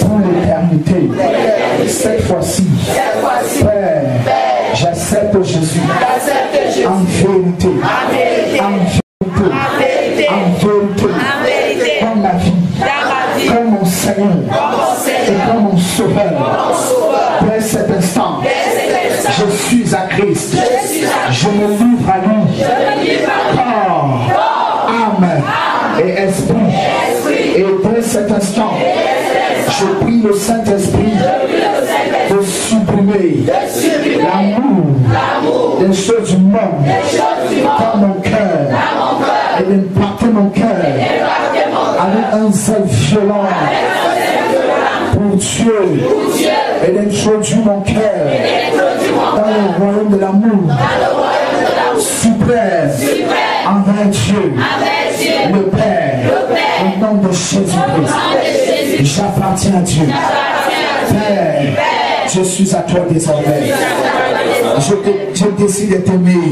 pour l'éternité. Cette fois-ci, Père, j'accepte Jésus en vérité, comme ma vie, comme mon Seigneur et comme mon Sauveur. Dès cet instant, je suis à Christ, je me livre à lui, corps, âme et esprit. Et dès cet instant, je prie le Saint-Esprit de supprimer l'amour des choses du monde dans mon cœur et d'impacter mon cœur avec un zèle violent pour Dieu et d'introduire mon cœur dans le royaume de l'amour suprême envers Dieu, le Père, au nom de Jésus-Christ. J'appartiens à Dieu. Père, je suis à toi désormais. Je décide de t'aimer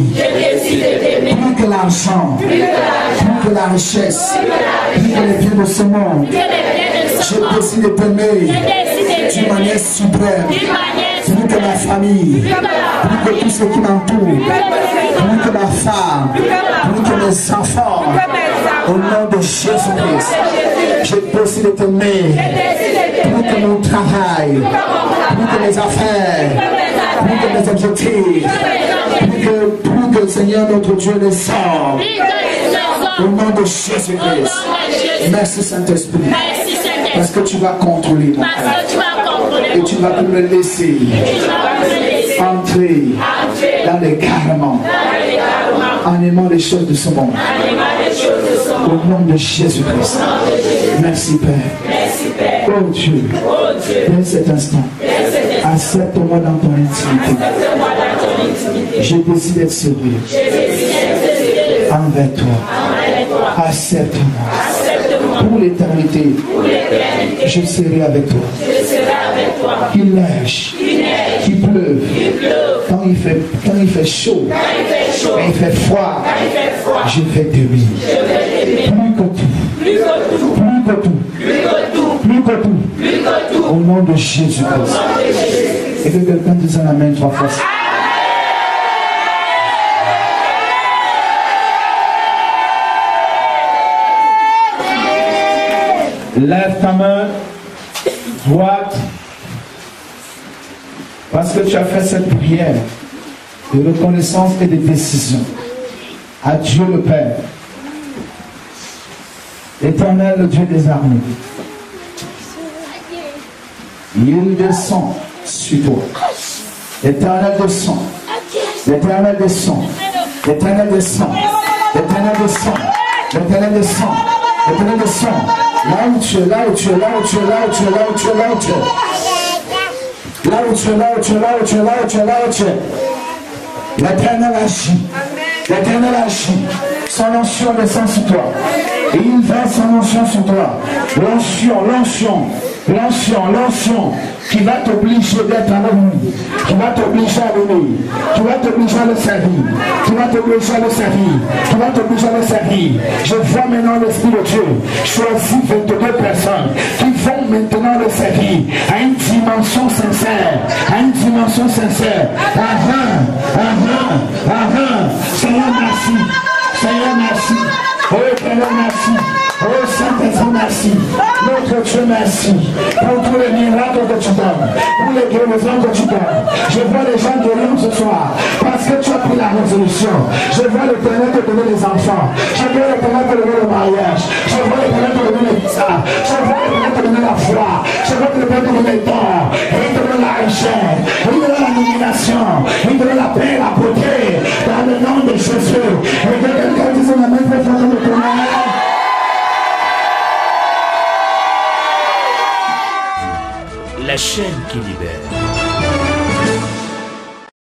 plus que l'argent, plus que la richesse, plus que les biens de ce monde. Je décide de t'aimer d'une manière suprême, plus que ma famille, plus que tout ce qui m'entoure, plus que ma femme, plus que mes enfants. Au nom de Jésus-Christ. Je décide de t'aimer. Plus que mon travail. Plus que mes affaires. Plus que mes objectifs. Plus que Seigneur notre Dieu les sort. Au nom de Jésus-Christ. Merci Saint-Esprit. Parce que tu vas contrôler mon cœur. Et tu vas me laisser entrer dans les carrements en aimant les choses de ce monde. Au nom de Jésus-Christ. Merci Père. Oh Dieu, dès cet instant, accepte-moi dans ton intimité. Je décide d'être sérieux envers toi. Accepte-moi. Pour l'éternité, je serai avec toi. Qu'il neige, qu'il pleuve, quand il fait chaud, quand il fait froid, je vais t'aimer. Plus que tout. Au nom de Jésus-Christ. Et que quelqu'un dise amen 3 fois. Lève ta main droite parce que tu as fait cette prière de reconnaissance et de décision à Dieu le Père, l'Éternel, le Dieu des armées. Il descend sur toi. L'Éternel descend. L'Éternel descend. L'Éternel descend. L'Éternel descend. L'Éternel descend. L'Éternel descend. Là où tu es, là où tu es, là où tu es, là où tu es, là où tu es, là où tu es. Là où tu es, là où tu es, là où tu es, là où tu es, là où tu es. L'Éternel agit. L'Éternel agit. Son onction descend sur toi. Et il verse son onction sur toi. L'onction qui va t'obliger d'être avec lui, qui va t'obliger à l'aimer, qui va t'obliger à le servir, qui va t'obliger à le servir, qui va t'obliger à le servir. Je vois maintenant l'Esprit de Dieu choisir 22 personnes qui vont maintenant le servir à une dimension sincère, à une dimension sincère. Seigneur merci, Seigneur merci, oh Éternel merci. Oh Saint-Esprit, merci. Notre Dieu, merci. Pour tous les miracles que tu donnes, pour les guérisons que tu donnes. Je vois les gens guérir ce soir parce que tu as pris la résolution. Je vois l'Éternel te donner les enfants. Je vois l'Éternel te donner le mariage. Je vois l'Éternel te donner les visas. Je vois l'Éternel te donner la foi. Je vois l'Éternel te donner les dons. Il te donne la richesse. Il te donne la nomination. Il te donne la paix, la beauté. Dans le nom de Jésus. Et que quelqu'un dise la même personne de ton La chaîne qui libère.